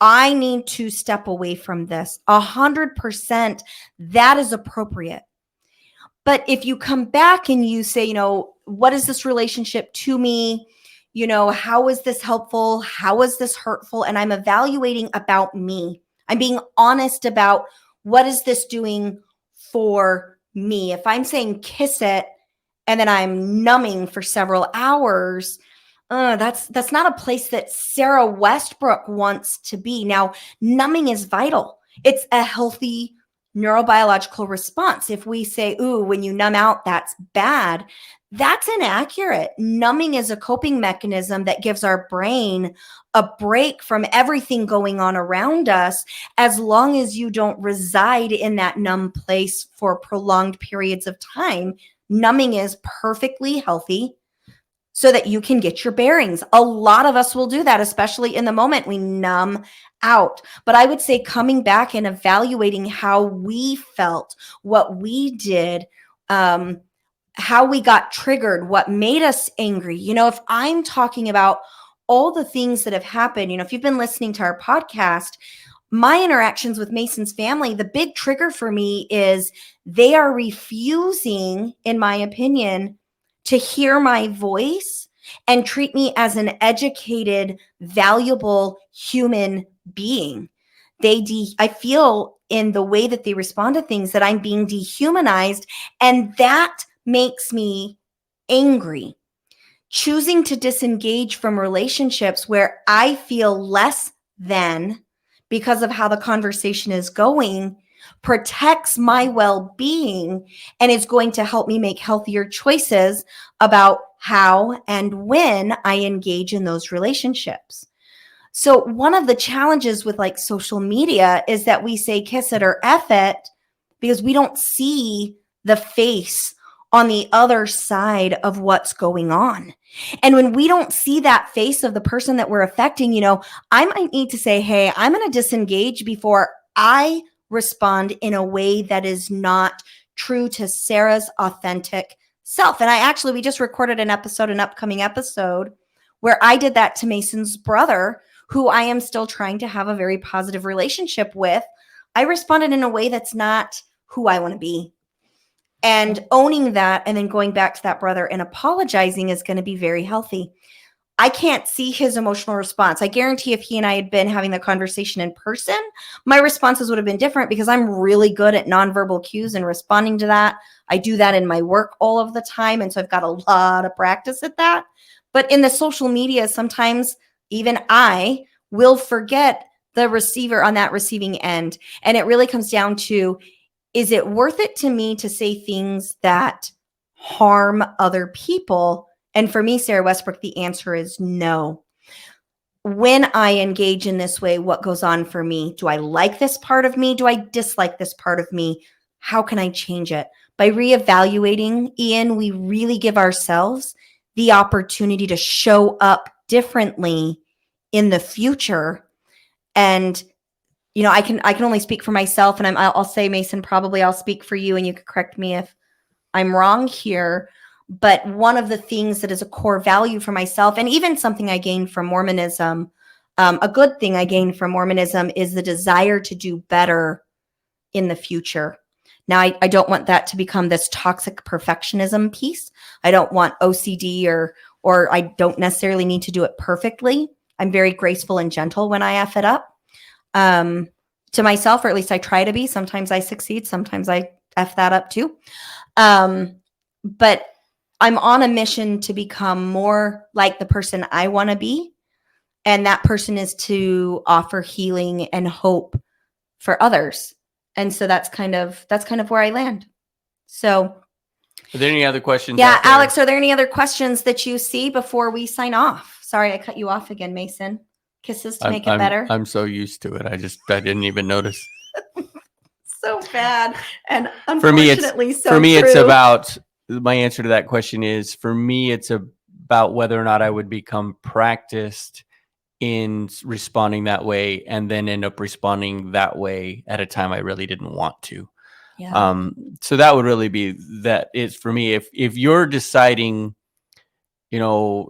I need to step away from this. 100%, that is appropriate. But if you come back and you say, what is this relationship to me? How is this helpful? How is this hurtful? And I'm evaluating about me. I'm being honest about what is this doing for me. If I'm saying kiss it and then I'm numbing for several hours, that's not a place that Sarah Westbrook wants to be. Now, numbing is vital. It's a healthy neurobiological response. If we say, ooh, when you numb out, that's bad, that's inaccurate. Numbing is a coping mechanism that gives our brain a break from everything going on around us, as long as you don't reside in that numb place for prolonged periods of time. Numbing is perfectly healthy so that you can get your bearings. A lot of us will do that, especially in the moment. We numb out. But I would say coming back and evaluating how we felt, what we did, how we got triggered, what made us angry. If I'm talking about all the things that have happened, if you've been listening to our podcast, my interactions with Mason's family, the big trigger for me is they are refusing, in my opinion, to hear my voice and treat me as an educated, valuable human being. I feel in the way that they respond to things that I'm being dehumanized, and that makes me angry. Choosing to disengage from relationships where I feel less than because of how the conversation is going protects my well-being and is going to help me make healthier choices about how and when I engage in those relationships. So one of the challenges with like social media is that we say kiss it or F it because we don't see the face on the other side of what's going on. And when we don't see that face of the person that we're affecting, I might need to say, hey, I'm going to disengage before I respond in a way that is not true to Sarah's authentic self. And we just recorded an upcoming episode, where I did that to Mason's brother, who I am still trying to have a very positive relationship with. I responded in a way that's not who I want to be. And owning that and then going back to that brother and apologizing is going to be very healthy. I can't see his emotional response. I guarantee if he and I had been having the conversation in person, my responses would have been different because I'm really good at nonverbal cues and responding to that. I do that in my work all of the time. And so I've got a lot of practice at that. But in the social media, sometimes even I will forget the receiver on that receiving end. And it really comes down to, is it worth it to me to say things that harm other people? And for me, Sarah Westbrook, the answer is no. When I engage in this way, what goes on for me? Do I like this part of me? Do I dislike this part of me? How can I change it? By reevaluating, Ian, we really give ourselves the opportunity to show up differently in the future. And I can only speak for myself, and I'll say, Mason, probably I'll speak for you, and you can correct me if I'm wrong here. But one of the things that is a core value for myself, and even something I gained from Mormonism, a good thing I gained from Mormonism, is the desire to do better in the future. Now, I don't want that to become this toxic perfectionism piece. I don't want OCD or I don't necessarily need to do it perfectly. I'm very graceful and gentle when I F it up. To myself, or at least I try to be. Sometimes I succeed. Sometimes I F that up too. But I'm on a mission to become more like the person I want to be. And that person is to offer healing and hope for others. And so that's kind of where I land. So are there any other questions? Yeah, Alex, are there any other questions that you see before we sign off? Sorry, I cut you off again, Mason. Kisses to make it better. I'm so used to it. I didn't even notice. So bad. And unfortunately, for me, it's about, my answer to that question is, for me, it's about whether or not I would become practiced in responding that way and then end up responding that way at a time I really didn't want to. Yeah. So that would really be that is for me. If you're deciding,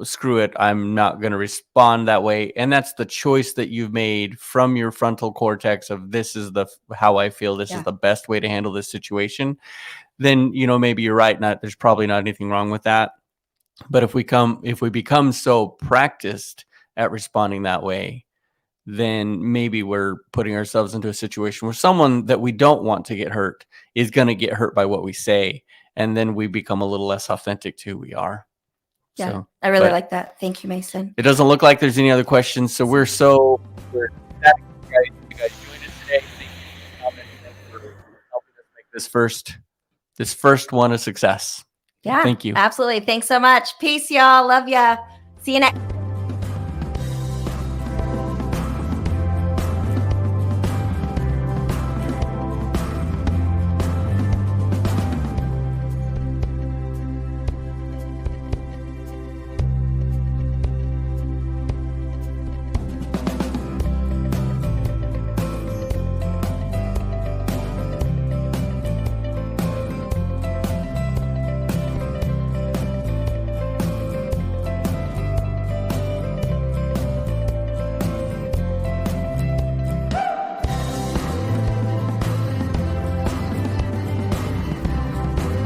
screw it, I'm not going to respond that way, and that's the choice that you've made from your frontal cortex of this is how I feel, this is the best way to handle this situation, then maybe you're right. There's probably not anything wrong with that. But if we become so practiced at responding that way, then maybe we're putting ourselves into a situation where someone that we don't want to get hurt is going to get hurt by what we say, and then we become a little less authentic to who we are. Yeah, so, I really like that. Thank you, Mason. It doesn't look like there's any other questions, so we're glad you guys joined us today. Thank you for commenting and for helping us make this first one a success. Yeah, thank you. Absolutely. Thanks so much. Peace, y'all. Love ya. See you next.